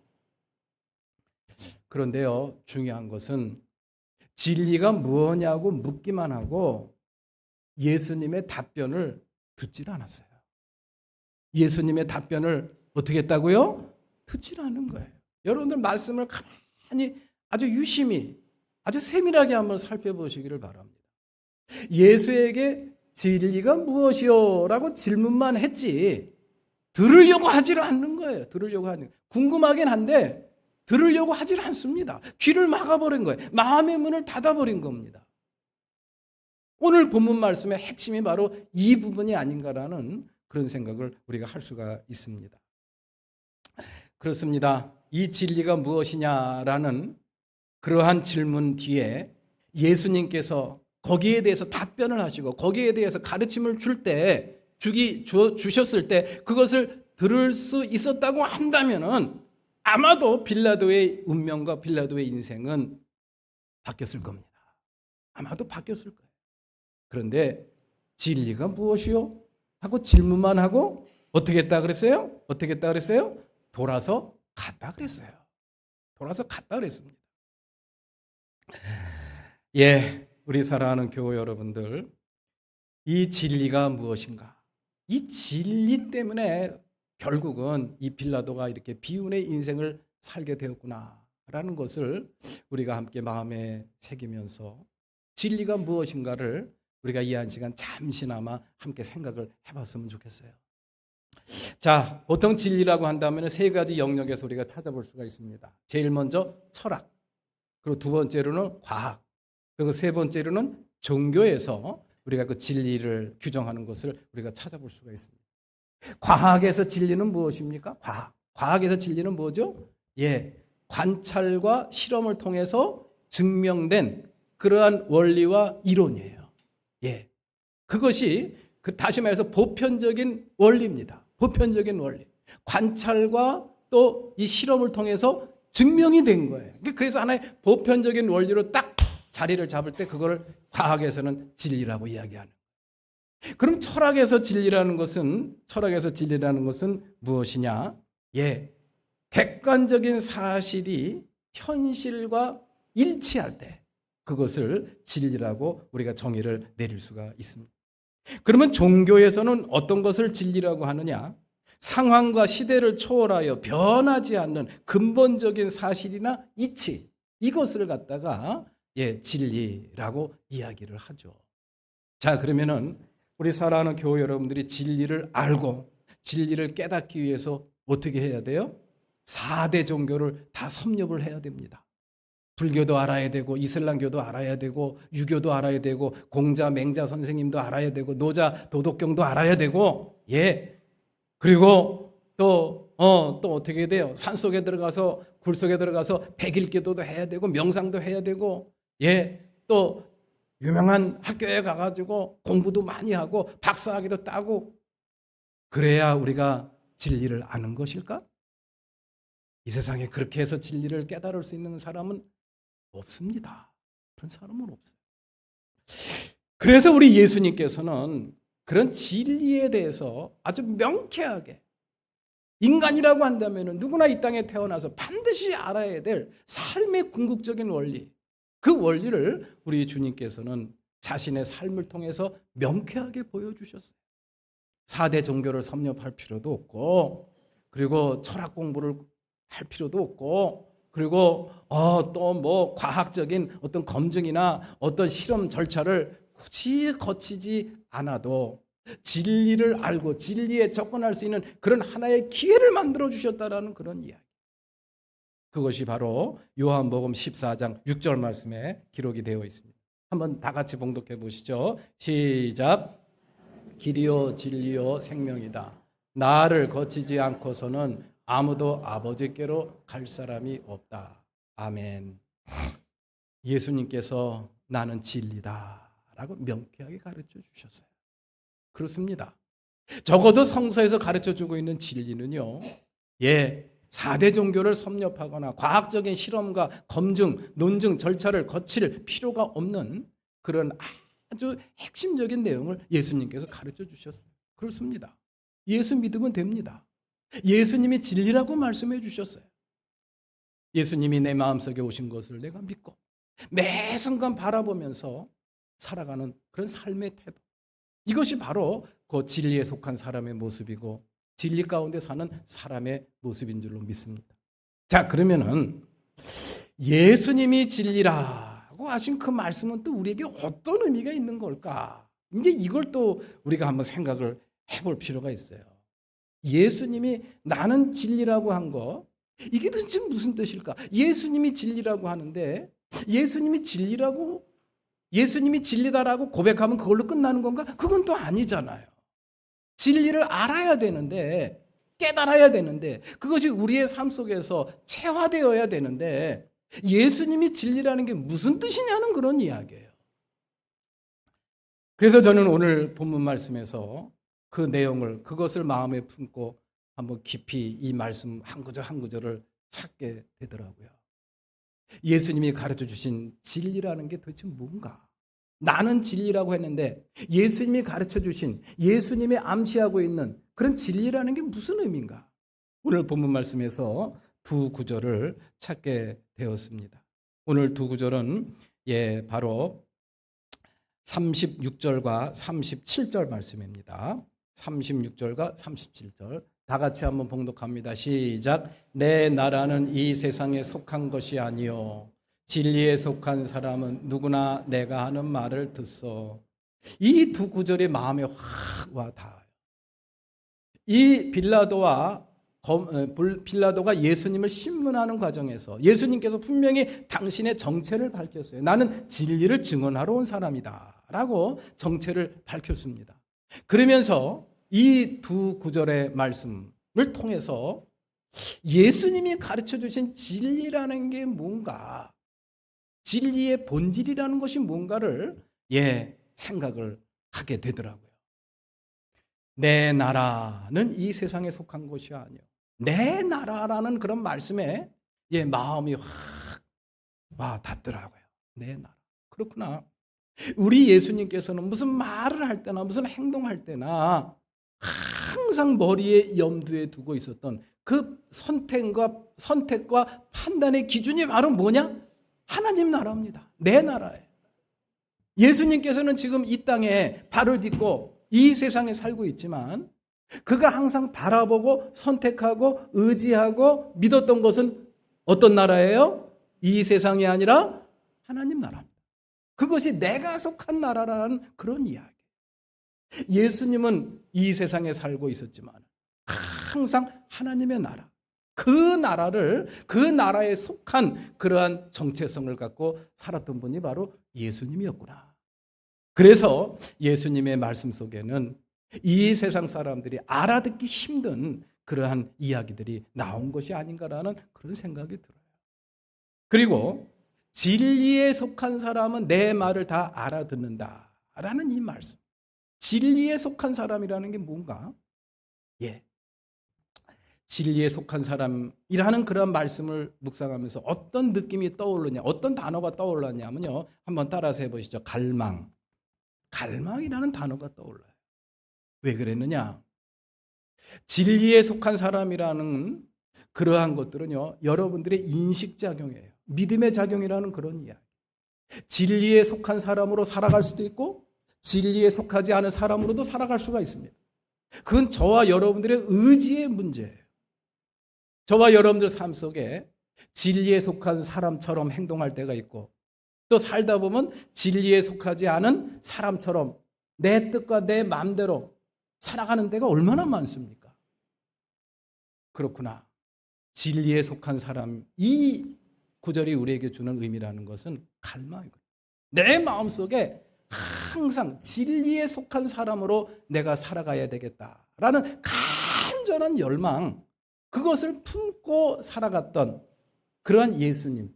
그런데요, 중요한 것은 진리가 무엇냐고 묻기만 하고 예수님의 답변을 듣질 않았어요. 예수님의 답변을 어떻게 했다고요? 듣질 않은 거예요. 여러분들 말씀을 가만히 아주 유심히 아주 세밀하게 한번 살펴보시기를 바랍니다. 예수에게 진리가 무엇이요? 라고 질문만 했지 들으려고 하지를 않는 거예요. 궁금하긴 한데 들으려고 하질 않습니다. 귀를 막아버린 거예요. 마음의 문을 닫아버린 겁니다. 오늘 본문 말씀의 핵심이 바로 이 부분이 아닌가라는 그런 생각을 우리가 할 수가 있습니다. 그렇습니다. 이 진리가 무엇이냐라는 그러한 질문 뒤에 예수님께서 거기에 대해서 답변을 하시고 거기에 대해서 가르침을 주셨을 때 그것을 들을 수 있었다고 한다면은 아마도 빌라도의 운명과 빌라도의 인생은 바뀌었을 겁니다. 아마도 바뀌었을 거예요. 그런데 진리가 무엇이요? 하고 질문만 하고 어떻게 했다 그랬어요? 어떻게 했다 그랬어요? 돌아서 갔다 그랬어요. 돌아서 갔다 그랬습니다. 예, 우리 사랑하는 교우 여러분들, 이 진리가 무엇인가? 이 진리 때문에 결국은 이 빌라도가 이렇게 비운의 인생을 살게 되었구나라는 것을 우리가 함께 마음에 새기면서 진리가 무엇인가를 우리가 이 한 시간 잠시나마 함께 생각을 해봤으면 좋겠어요. 자, 보통 진리라고 한다면 세 가지 영역에서 우리가 찾아볼 수가 있습니다. 제일 먼저 철학, 그리고 두 번째로는 과학, 그리고 세 번째로는 종교에서 우리가 그 진리를 규정하는 것을 우리가 찾아볼 수가 있습니다. 과학에서 진리는 무엇입니까? 과학에서 진리는 뭐죠? 예, 관찰과 실험을 통해서 증명된 그러한 원리와 이론이에요. 예, 그것이 다시 말해서 보편적인 원리입니다. 보편적인 원리. 관찰과 또 이 실험을 통해서 증명이 된 거예요. 그래서 하나의 보편적인 원리로 딱 자리를 잡을 때 그걸 과학에서는 진리라고 이야기하는 거예요. 그럼 철학에서 진리라는 것은 무엇이냐? 예, 객관적인 사실이 현실과 일치할 때 그것을 진리라고 우리가 정의를 내릴 수가 있습니다. 그러면 종교에서는 어떤 것을 진리라고 하느냐? 상황과 시대를 초월하여 변하지 않는 근본적인 사실이나 이치, 이것을 갖다가 진리라고 이야기를 하죠. 자, 그러면은 우리 사랑하는 교회 여러분들이 진리를 알고 진리를 깨닫기 위해서 어떻게 해야 돼요? 4대 종교를 다 섭렵을 해야 됩니다. 불교도 알아야 되고 이슬람교도 알아야 되고 유교도 알아야 되고 공자 맹자 선생님도 알아야 되고 노자 도덕경도 알아야 되고 그리고 또 어떻게 돼요? 산속에 들어가서 굴 속에 들어가서 백일기도도 해야 되고 명상도 해야 되고 또 유명한 학교에 가가지고 공부도 많이 하고 박사학위도 따고 그래야 우리가 진리를 아는 것일까? 이 세상에 그렇게 해서 진리를 깨달을 수 있는 사람은 없습니다. 그런 사람은 없어요. 그래서 우리 예수님께서는 그런 진리에 대해서 아주 명쾌하게 인간이라고 한다면 누구나 이 땅에 태어나서 반드시 알아야 될 삶의 궁극적인 원리, 그 원리를 우리 주님께서는 자신의 삶을 통해서 명쾌하게 보여주셨어요. 4대 종교를 섭렵할 필요도 없고 그리고 철학 공부를 할 필요도 없고 그리고 또 뭐 과학적인 어떤 검증이나 어떤 실험 절차를 굳이 거치지 않아도 진리를 알고 진리에 접근할 수 있는 그런 하나의 기회를 만들어 주셨다라는 그런 이야기. 그것이 바로 요한복음 14장 6절 말씀에 기록이 되어 있습니다. 한번 다 같이 봉독해 보시죠. 시작. 길이요 진리요 생명이다. 나를 거치지 않고서는 아무도 아버지께로 갈 사람이 없다. 아멘. 예수님께서 나는 진리다 라고 명쾌하게 가르쳐 주셨어요. 그렇습니다. 적어도 성서에서 가르쳐 주고 있는 진리는요. 4대 종교를 섭렵하거나 과학적인 실험과 검증, 논증 절차를 거칠 필요가 없는 그런 아주 핵심적인 내용을 예수님께서 가르쳐 주셨어요. 그렇습니다. 예수 믿으면 됩니다. 예수님이 진리라고 말씀해 주셨어요. 예수님이 내 마음속에 오신 것을 내가 믿고 매 순간 바라보면서 살아가는 그런 삶의 태도. 이것이 바로 그 진리에 속한 사람의 모습이고 진리 가운데 사는 사람의 모습인 줄로 믿습니다. 자, 그러면은 예수님이 진리라고 하신 그 말씀은 또 우리에게 어떤 의미가 있는 걸까? 이제 이걸 또 우리가 한번 생각을 해볼 필요가 있어요. 예수님이 나는 진리라고 한 거, 이게 도대체 무슨 뜻일까? 예수님이 진리라고 하는데 예수님이 진리다라고 고백하면 그걸로 끝나는 건가? 그건 또 아니잖아요. 진리를 알아야 되는데, 깨달아야 되는데, 그것이 우리의 삶 속에서 체화되어야 되는데, 예수님이 진리라는 게 무슨 뜻이냐는 그런 이야기예요. 그래서 저는 오늘 본문 말씀에서 그 내용을, 그것을 마음에 품고 한번 깊이 이 말씀 한 구절 한 구절을 찾게 되더라고요. 예수님이 가르쳐 주신 진리라는 게 도대체 뭔가? 나는 진리라고 했는데 예수님이 가르쳐 주신, 예수님이 암시하고 있는 그런 진리라는 게 무슨 의미인가? 오늘 본문 말씀에서 두 구절을 찾게 되었습니다. 오늘 두 구절은 바로 36절과 37절 말씀입니다. 36절과 37절 다 같이 한번 봉독합니다. 시작. 내 나라는 이 세상에 속한 것이 아니요 진리에 속한 사람은 누구나 내가 하는 말을 듣소. 이 두 구절이 마음에 확 와 닿아요. 이 빌라도가 예수님을 신문하는 과정에서 예수님께서 분명히 당신의 정체를 밝혔어요. 나는 진리를 증언하러 온 사람이다 라고 정체를 밝혔습니다. 그러면서 이 두 구절의 말씀을 통해서 예수님이 가르쳐 주신 진리라는 게 뭔가, 진리의 본질이라는 것이 뭔가를 생각을 하게 되더라고요. 내 나라는 이 세상에 속한 것이 아니요 내 나라라는 그런 말씀에 마음이 확 와 닿더라고요. 내 나라. 그렇구나. 우리 예수님께서는 무슨 말을 할 때나 무슨 행동할 때나 항상 머리에 염두에 두고 있었던 그 선택과 판단의 기준이 바로 뭐냐? 하나님 나라입니다. 내 나라예요. 예수님께서는 지금 이 땅에 발을 딛고 이 세상에 살고 있지만 그가 항상 바라보고 선택하고 의지하고 믿었던 것은 어떤 나라예요? 이 세상이 아니라 하나님 나라입니다. 그것이 내가 속한 나라라는 그런 이야기. 예수님은 이 세상에 살고 있었지만 항상 하나님의 나라, 그 나라에 속한 그러한 정체성을 갖고 살았던 분이 바로 예수님이었구나. 그래서 예수님의 말씀 속에는 이 세상 사람들이 알아듣기 힘든 그러한 이야기들이 나온 것이 아닌가라는 그런 생각이 들어요. 그리고 진리에 속한 사람은 내 말을 다 알아듣는다라는 이 말씀. 진리에 속한 사람이라는 게 뭔가? 진리에 속한 사람이라는 그런 말씀을 묵상하면서 어떤 느낌이 떠오르냐, 어떤 단어가 떠올랐냐면요. 한번 따라서 해보시죠. 갈망이라는 단어가 떠올라요. 왜 그랬느냐? 진리에 속한 사람이라는 그러한 것들은요, 여러분들의 인식작용이에요. 믿음의 작용이라는 그런 이야기. 진리에 속한 사람으로 살아갈 수도 있고 진리에 속하지 않은 사람으로도 살아갈 수가 있습니다. 그건 저와 여러분들의 의지의 문제예요. 저와 여러분들 삶 속에 진리에 속한 사람처럼 행동할 때가 있고 또 살다 보면 진리에 속하지 않은 사람처럼 내 뜻과 내 마음대로 살아가는 때가 얼마나 많습니까? 그렇구나. 진리에 속한 사람, 이 구절이 우리에게 주는 의미라는 것은 갈망이거든요. 내 마음속에 항상 진리에 속한 사람으로 내가 살아가야 되겠다라는 간절한 열망, 그것을 품고 살아갔던 그러한 예수님,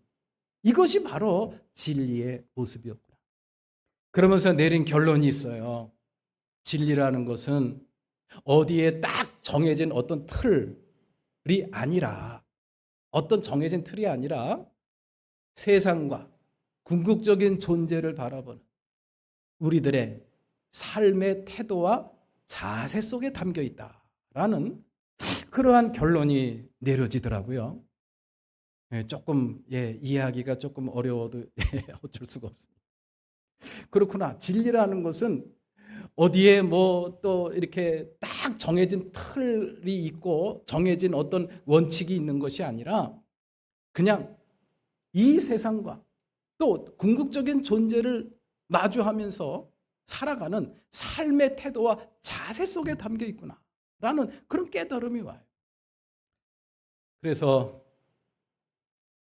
이것이 바로 진리의 모습이었구나. 그러면서 내린 결론이 있어요. 진리라는 것은 어디에 딱 정해진 어떤 틀이 아니라, 어떤 정해진 틀이 아니라 세상과 궁극적인 존재를 바라보는 우리들의 삶의 태도와 자세 속에 담겨 있다라는 그러한 결론이 내려지더라고요. 조금 이해하기가 조금 어려워도 어쩔 수가 없습니다. 그렇구나. 진리라는 것은 어디에 뭐 또 이렇게 딱 정해진 틀이 있고 정해진 어떤 원칙이 있는 것이 아니라 그냥 이 세상과 또 궁극적인 존재를 마주하면서 살아가는 삶의 태도와 자세 속에 담겨 있구나라는 그런 깨달음이 와요. 그래서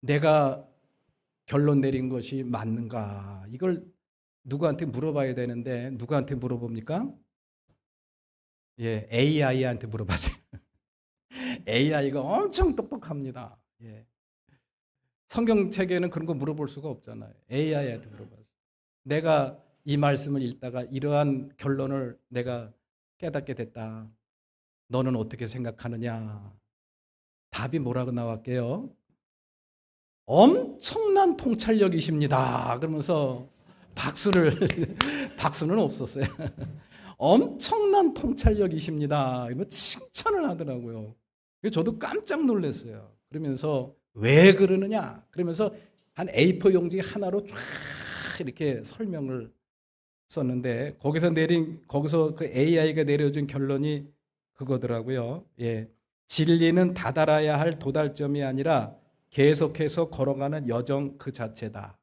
내가 결론 내린 것이 맞는가, 이걸 누구한테 물어봐야 되는데 누구한테 물어봅니까? AI한테 물어봐세요. AI가 엄청 똑똑합니다. 성경책에는 그런 거 물어볼 수가 없잖아요. AI한테 물어봐서 내가 이 말씀을 읽다가 이러한 결론을 내가 깨닫게 됐다. 너는 어떻게 생각하느냐? 답이 뭐라고 나왔게요? 엄청난 통찰력이십니다. 그러면서 박수는 없었어요. 엄청난 통찰력이십니다. 이거 칭찬을 하더라고요. 저도 깜짝 놀랐어요. 그러면서 왜 그러느냐? 그러면서 한 A4 용지 하나로 쫙 이렇게 설명을 썼는데 거기서 그 AI가 내려준 결론이 그거더라고요. 예. 진리는 다다라야 할 도달점이 아니라 계속해서 걸어가는 여정 그 자체다.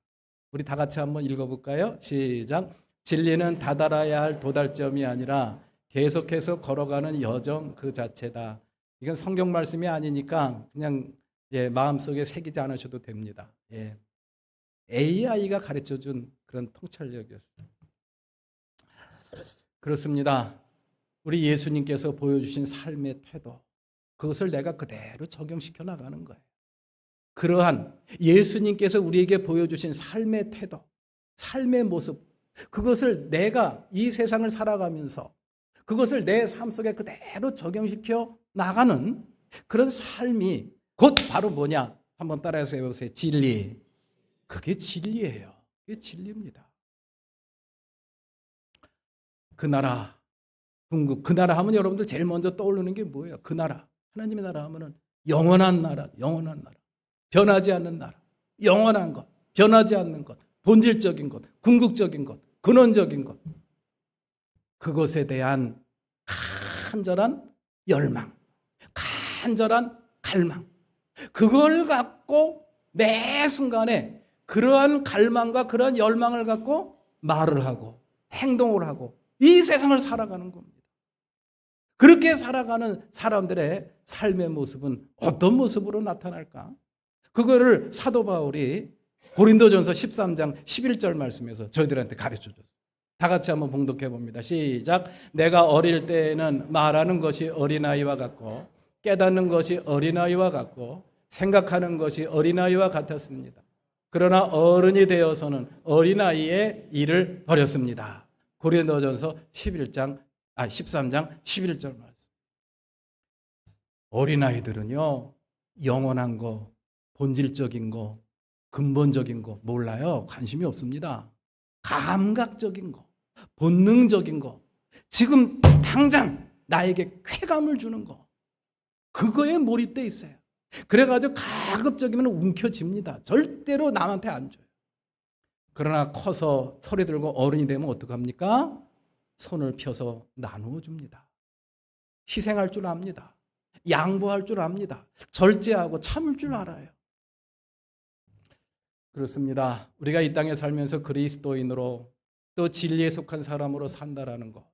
우리 다 같이 한번 읽어볼까요? 시작. 진리는 다다라야 할 도달점이 아니라 계속해서 걸어가는 여정 그 자체다. 이건 성경 말씀이 아니니까 그냥 마음속에 새기지 않으셔도 됩니다. 예. AI가 가르쳐준 그런 통찰력이었어요. 그렇습니다. 우리 예수님께서 보여주신 삶의 태도, 그것을 내가 그대로 적용시켜 나가는 거예요. 그러한 예수님께서 우리에게 보여주신 삶의 태도, 삶의 모습, 그것을 내가 이 세상을 살아가면서 그것을 내 삶 속에 그대로 적용시켜 나가는 그런 삶이 곧 바로 뭐냐? 한번 따라해서 해보세요. 진리. 그게 진리예요. 그게 진리입니다. 그 나라, 궁극, 그 나라 하면 여러분들 제일 먼저 떠오르는 게 뭐예요? 그 나라. 하나님의 나라 하면은 영원한 나라, 영원한 나라. 변하지 않는 나라, 영원한 것, 변하지 않는 것, 본질적인 것, 궁극적인 것, 근원적인 것. 그것에 대한 간절한 열망, 간절한 갈망. 그걸 갖고 매 순간에 그러한 갈망과 그러한 열망을 갖고 말을 하고 행동을 하고 이 세상을 살아가는 겁니다. 그렇게 살아가는 사람들의 삶의 모습은 어떤 모습으로 나타날까? 그거를 사도 바울이 고린도전서 13장 11절 말씀에서 저희들한테 가르쳐 줬어요. 다 같이 한번 봉독해 봅니다. 시작. 내가 어릴 때에는 말하는 것이 어린아이와 같고 깨닫는 것이 어린아이와 같고 생각하는 것이 어린아이와 같았습니다. 그러나 어른이 되어서는 어린아이의 일을 버렸습니다. 고린도전서 13장 11절 말씀. 어린아이들은요, 영원한 거, 본질적인 거, 근본적인 거 몰라요. 관심이 없습니다. 감각적인 거, 본능적인 거, 지금 당장 나에게 쾌감을 주는 거, 그거에 몰입돼 있어요. 그래가지고 가급적이면 움켜집니다. 절대로 남한테 안 줘요. 그러나 커서 소리 들고 어른이 되면 어떡합니까? 손을 펴서 나누어 줍니다. 희생할 줄 압니다. 양보할 줄 압니다. 절제하고 참을 줄 알아요. 그렇습니다. 우리가 이 땅에 살면서 그리스도인으로 또 진리에 속한 사람으로 산다라는 것,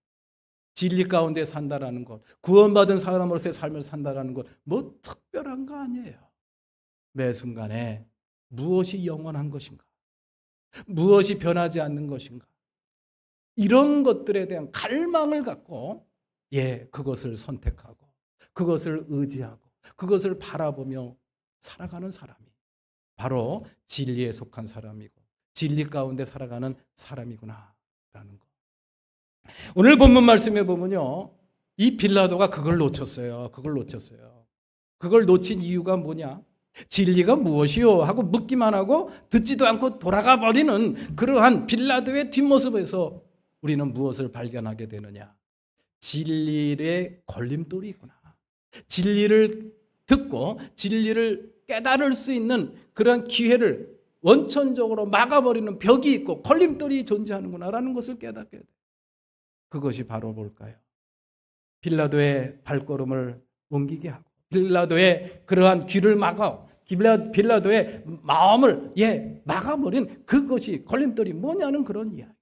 진리 가운데 산다라는 것, 구원받은 사람으로서의 삶을 산다라는 것, 뭐 특별한 거 아니에요. 매 순간에 무엇이 영원한 것인가, 무엇이 변하지 않는 것인가, 이런 것들에 대한 갈망을 갖고 그것을 선택하고 그것을 의지하고 그것을 바라보며 살아가는 사람이 바로 진리에 속한 사람이고 진리 가운데 살아가는 사람이구나라는 거. 오늘 본문 말씀에 보면요, 이 빌라도가 그걸 놓쳤어요. 그걸 놓친 이유가 뭐냐? 진리가 무엇이요? 하고 묻기만 하고 듣지도 않고 돌아가 버리는 그러한 빌라도의 뒷모습에서 우리는 무엇을 발견하게 되느냐? 진리의 걸림돌이 있구나. 진리를 듣고 진리를 깨달을 수 있는 그런 기회를 원천적으로 막아버리는 벽이 있고 걸림돌이 존재하는구나라는 것을 깨닫게 돼요. 그것이 바로 뭘까요? 빌라도의 발걸음을 옮기게 하고 빌라도의 그러한 귀를 막아 빌라도의 마음을 막아버린 그것이 걸림돌이 뭐냐는 그런 이야기.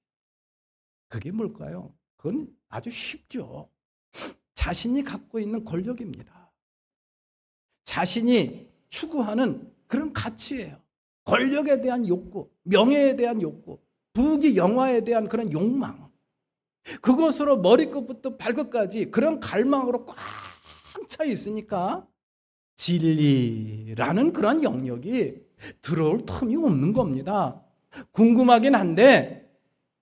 그게 뭘까요? 그건 아주 쉽죠. 자신이 갖고 있는 권력입니다. 자신이 추구하는 그런 가치예요. 권력에 대한 욕구, 명예에 대한 욕구, 부귀 영화에 대한 그런 욕망, 그것으로 머리끝부터 발끝까지 그런 갈망으로 꽉 차 있으니까 진리라는 그런 영역이 들어올 틈이 없는 겁니다. 궁금하긴 한데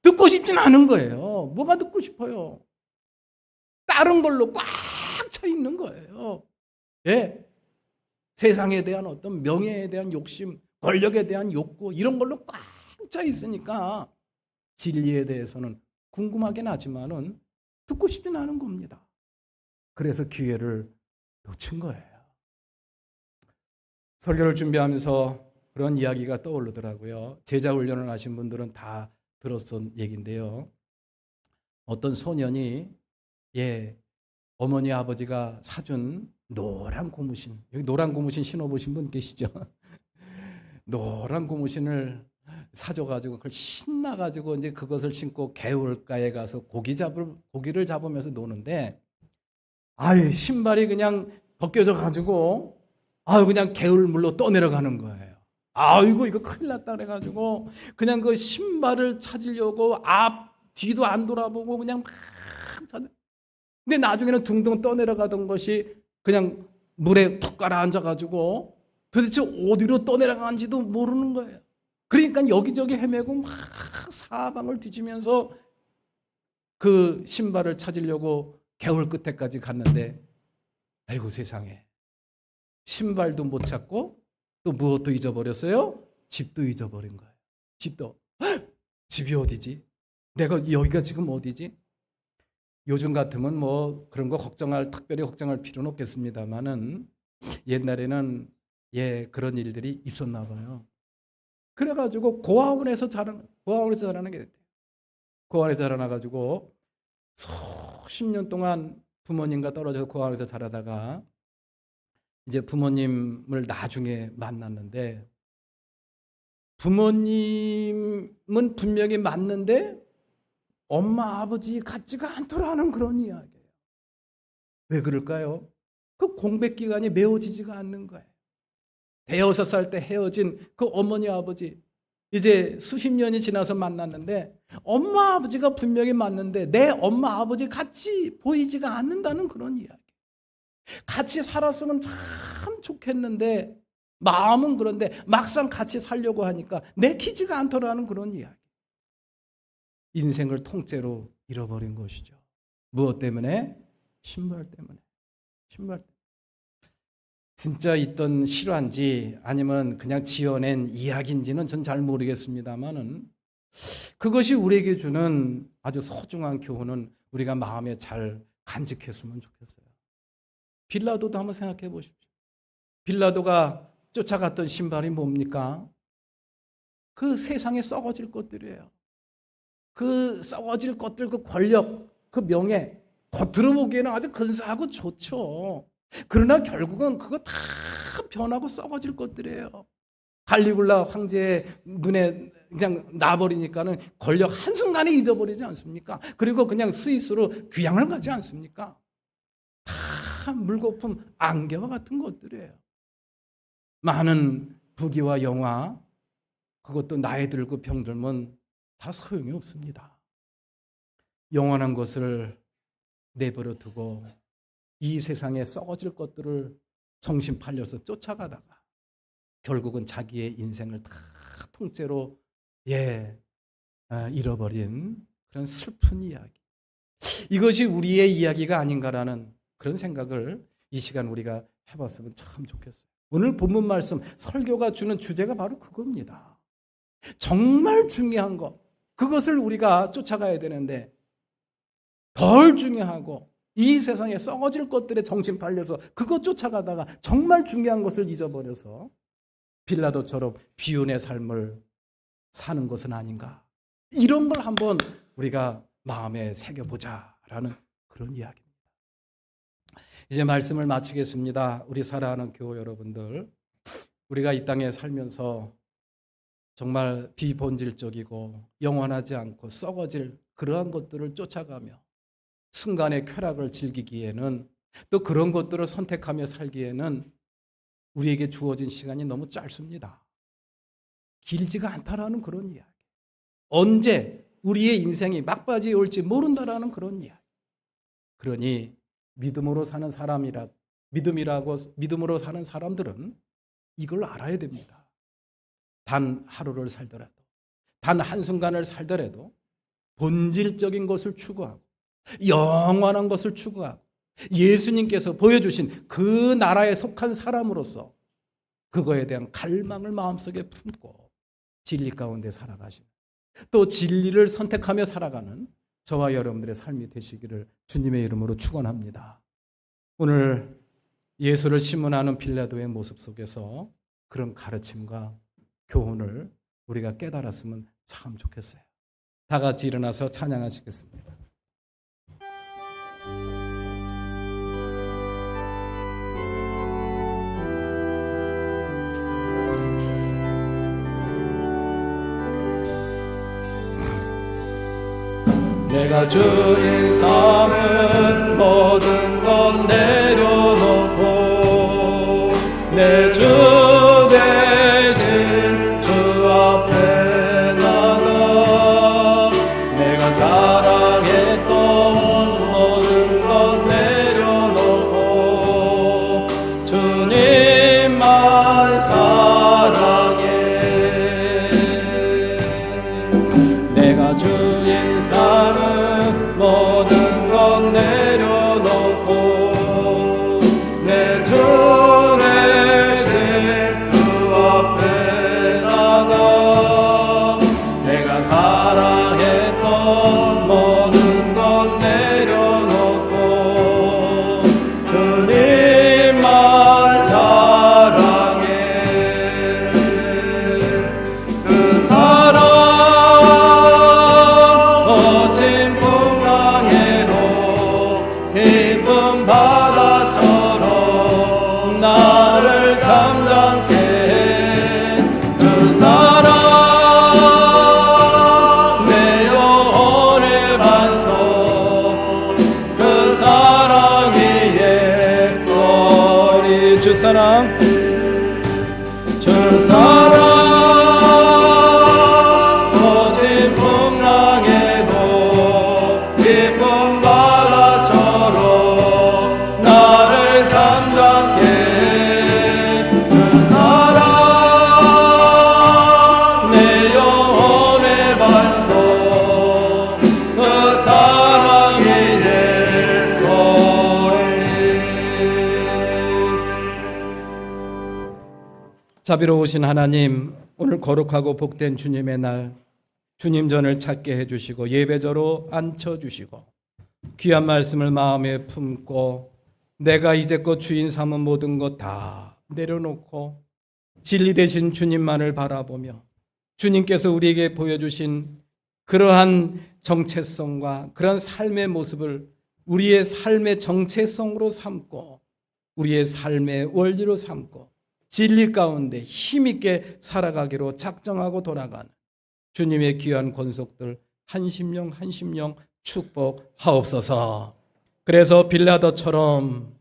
듣고 싶진 않은 거예요. 뭐가 듣고 싶어요? 다른 걸로 꽉 차 있는 거예요. 세상에 대한 어떤 명예에 대한 욕심, 권력에 대한 욕구 이런 걸로 꽉 차 있으니까 진리에 대해서는 궁금하긴 하지만은 듣고 싶진 않은 겁니다. 그래서 기회를 놓친 거예요. 설교를 준비하면서 그런 이야기가 떠오르더라고요. 제자 훈련을 하신 분들은 다 들었던 얘기인데요. 어떤 소년이 어머니 아버지가 사준 노란 고무신, 여기 노란 고무신 신어보신 분 계시죠? 노란 고무신을 사줘가지고 그걸 신나가지고 이제 그것을 신고 개울가에 가서 고기를 잡으면서 노는데, 신발이 그냥 벗겨져 가지고 그냥 개울물로 떠내려가는 거예요. 이거 큰일 났다 그래가지고 그냥 그 신발을 찾으려고 뒤도 안 돌아보고 그냥 막 찾아. 근데 나중에는 둥둥 떠내려가던 것이 그냥 물에 푹 가라앉아가지고 도대체 어디로 떠내려가는지도 모르는 거예요. 그러니까 여기저기 헤매고 막 사방을 뒤지면서 그 신발을 찾으려고 개울 끝에까지 갔는데, 아이고 세상에, 신발도 못 찾고 또 무엇도 잊어버렸어요? 집도 잊어버린 거예요. 집이 어디지? 내가 여기가 지금 어디지? 요즘 같으면 뭐 그런 거 특별히 걱정할 필요는 없겠습니다만은 옛날에는 그런 일들이 있었나 봐요. 그래가지고 고아원에서 자라나게 됐대요. 고아원에서 자라나가지고 수십 년 동안 부모님과 떨어져서 고아원에서 자라다가 이제 부모님을 나중에 만났는데, 부모님은 분명히 맞는데 엄마 아버지 같지가 않더라는 그런 이야기예요. 왜 그럴까요? 그 공백 기간이 메워지지가 않는 거예요. 대여섯 살 때 헤어진 그 어머니 아버지, 이제 수십 년이 지나서 만났는데 엄마 아버지가 분명히 맞는데 내 엄마 아버지 같이 보이지가 않는다는 그런 이야기. 같이 살았으면 참 좋겠는데 마음은 그런데 막상 같이 살려고 하니까 내키지가 않더라는 그런 이야기. 인생을 통째로 잃어버린 것이죠. 무엇 때문에? 신발 때문에. 진짜 있던 실화인지 아니면 그냥 지어낸 이야기인지는 전 잘 모르겠습니다만은, 그것이 우리에게 주는 아주 소중한 교훈은 우리가 마음에 잘 간직했으면 좋겠어요. 빌라도도 한번 생각해 보십시오. 빌라도가 쫓아갔던 신발이 뭡니까? 그 세상에 썩어질 것들이에요. 그 썩어질 것들, 그 권력, 그 명예, 겉으로 보기에는 아주 근사하고 좋죠. 그러나 결국은 그거 다 변하고 썩어질 것들이에요. 갈리굴라 황제의 눈에 그냥 놔버리니까는 권력 한순간에 잊어버리지 않습니까? 그리고 그냥 스위스로 귀향을 가지 않습니까? 다 물거품 안개와 같은 것들이에요. 많은 부귀와 영화, 그것도 나이 들고 병들면 다 소용이 없습니다. 영원한 것을 내버려 두고 이 세상에 썩어질 것들을 정신 팔려서 쫓아가다가 결국은 자기의 인생을 다 통째로 잃어버린 그런 슬픈 이야기. 이것이 우리의 이야기가 아닌가라는 그런 생각을 이 시간 우리가 해봤으면 참 좋겠어요. 오늘 본문 말씀 설교가 주는 주제가 바로 그겁니다. 정말 중요한 것, 그것을 우리가 쫓아가야 되는데 덜 중요하고 이 세상에 썩어질 것들에 정신 팔려서 그것 쫓아가다가 정말 중요한 것을 잊어버려서 빌라도처럼 비운의 삶을 사는 것은 아닌가. 이런 걸 한번 우리가 마음에 새겨보자라는 그런 이야기입니다. 이제 말씀을 마치겠습니다. 우리 사랑하는 교우 여러분들, 우리가 이 땅에 살면서 정말 비본질적이고 영원하지 않고 썩어질 그러한 것들을 쫓아가며 순간의 쾌락을 즐기기에는, 또 그런 것들을 선택하며 살기에는 우리에게 주어진 시간이 너무 짧습니다. 길지가 않다라는 그런 이야기. 언제 우리의 인생이 막바지에 올지 모른다라는 그런 이야기. 그러니 믿음으로 사는 믿음으로 사는 사람들은 이걸 알아야 됩니다. 단 하루를 살더라도, 단 한순간을 살더라도 본질적인 것을 추구하고 영원한 것을 추구하고 예수님께서 보여주신 그 나라에 속한 사람으로서 그거에 대한 갈망을 마음속에 품고 진리 가운데 살아가시는, 또 진리를 선택하며 살아가는 저와 여러분들의 삶이 되시기를 주님의 이름으로 축원합니다. 오늘 예수를 신문하는 빌라도의 모습 속에서 그런 가르침과 교훈을 우리가 깨달았으면 참 좋겠어요. 다 같이 일어나서 찬양하시겠습니다. 내가 주인 삼은 모든 것 내려놓고 내 주 대신 주 앞에 나가 내가 사랑했던 모든 것 내려놓고 주님만 사랑해. 내가 주인 삼은 모든 것 내려놓고 내 주 대신 주 앞에 나가 내가 사랑했던 모든 것 내려놓고 주님만 사랑해. 그 사랑 멋진 풍랑에도 깊은 바다처럼 나를 잠잠케 해. 그 사랑 내 영혼의 반석 그 사랑 위에 소리 주 사랑 주 사랑 멋진 풍랑에도 깊은 바다처럼 나를 잠잠케 해. 그 사랑 내 영혼의 반석 그 사랑 위에 소리. 자비로우신 하나님, 오늘 거룩하고 복된 주님의 날, 주님 전을 찾게 해주시고 예배저로 앉혀주시고 귀한 말씀을 마음에 품고 내가 이제껏 주인 삼은 모든 것 다 내려놓고 진리 되신 주님만을 바라보며 주님께서 우리에게 보여주신 그러한 정체성과 그런 삶의 모습을 우리의 삶의 정체성으로 삼고 우리의 삶의 원리로 삼고 진리 가운데 힘있게 살아가기로 작정하고 돌아가는 주님의 귀한 권속들 한 심령 한 심령 축복하옵소서. 그래서 빌라도처럼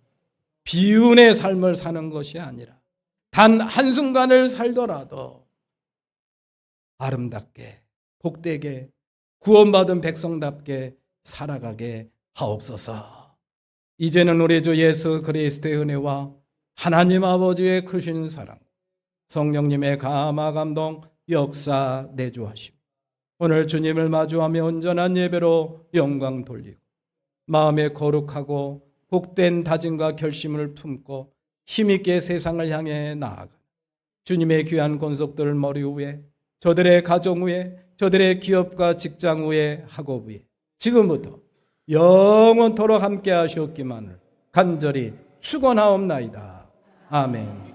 비운의 삶을 사는 것이 아니라 단 한순간을 살더라도 아름답게 복되게 구원받은 백성답게 살아가게 하옵소서. 이제는 우리 주 예수 그리스도의 은혜와 하나님 아버지의 크신 사랑, 성령님의 감화 감동 역사 내주하시고 오늘 주님을 마주하며 온전한 예배로 영광 돌리고 마음에 거룩하고 복된 다짐과 결심을 품고 힘있게 세상을 향해 나아가 주님의 귀한 권속들 머리 위에 저들의 가정 위에 저들의 기업과 직장 위에 학업 위에 지금부터 영원토록 함께 하시옵기만을 간절히 축원하옵나이다. 아멘.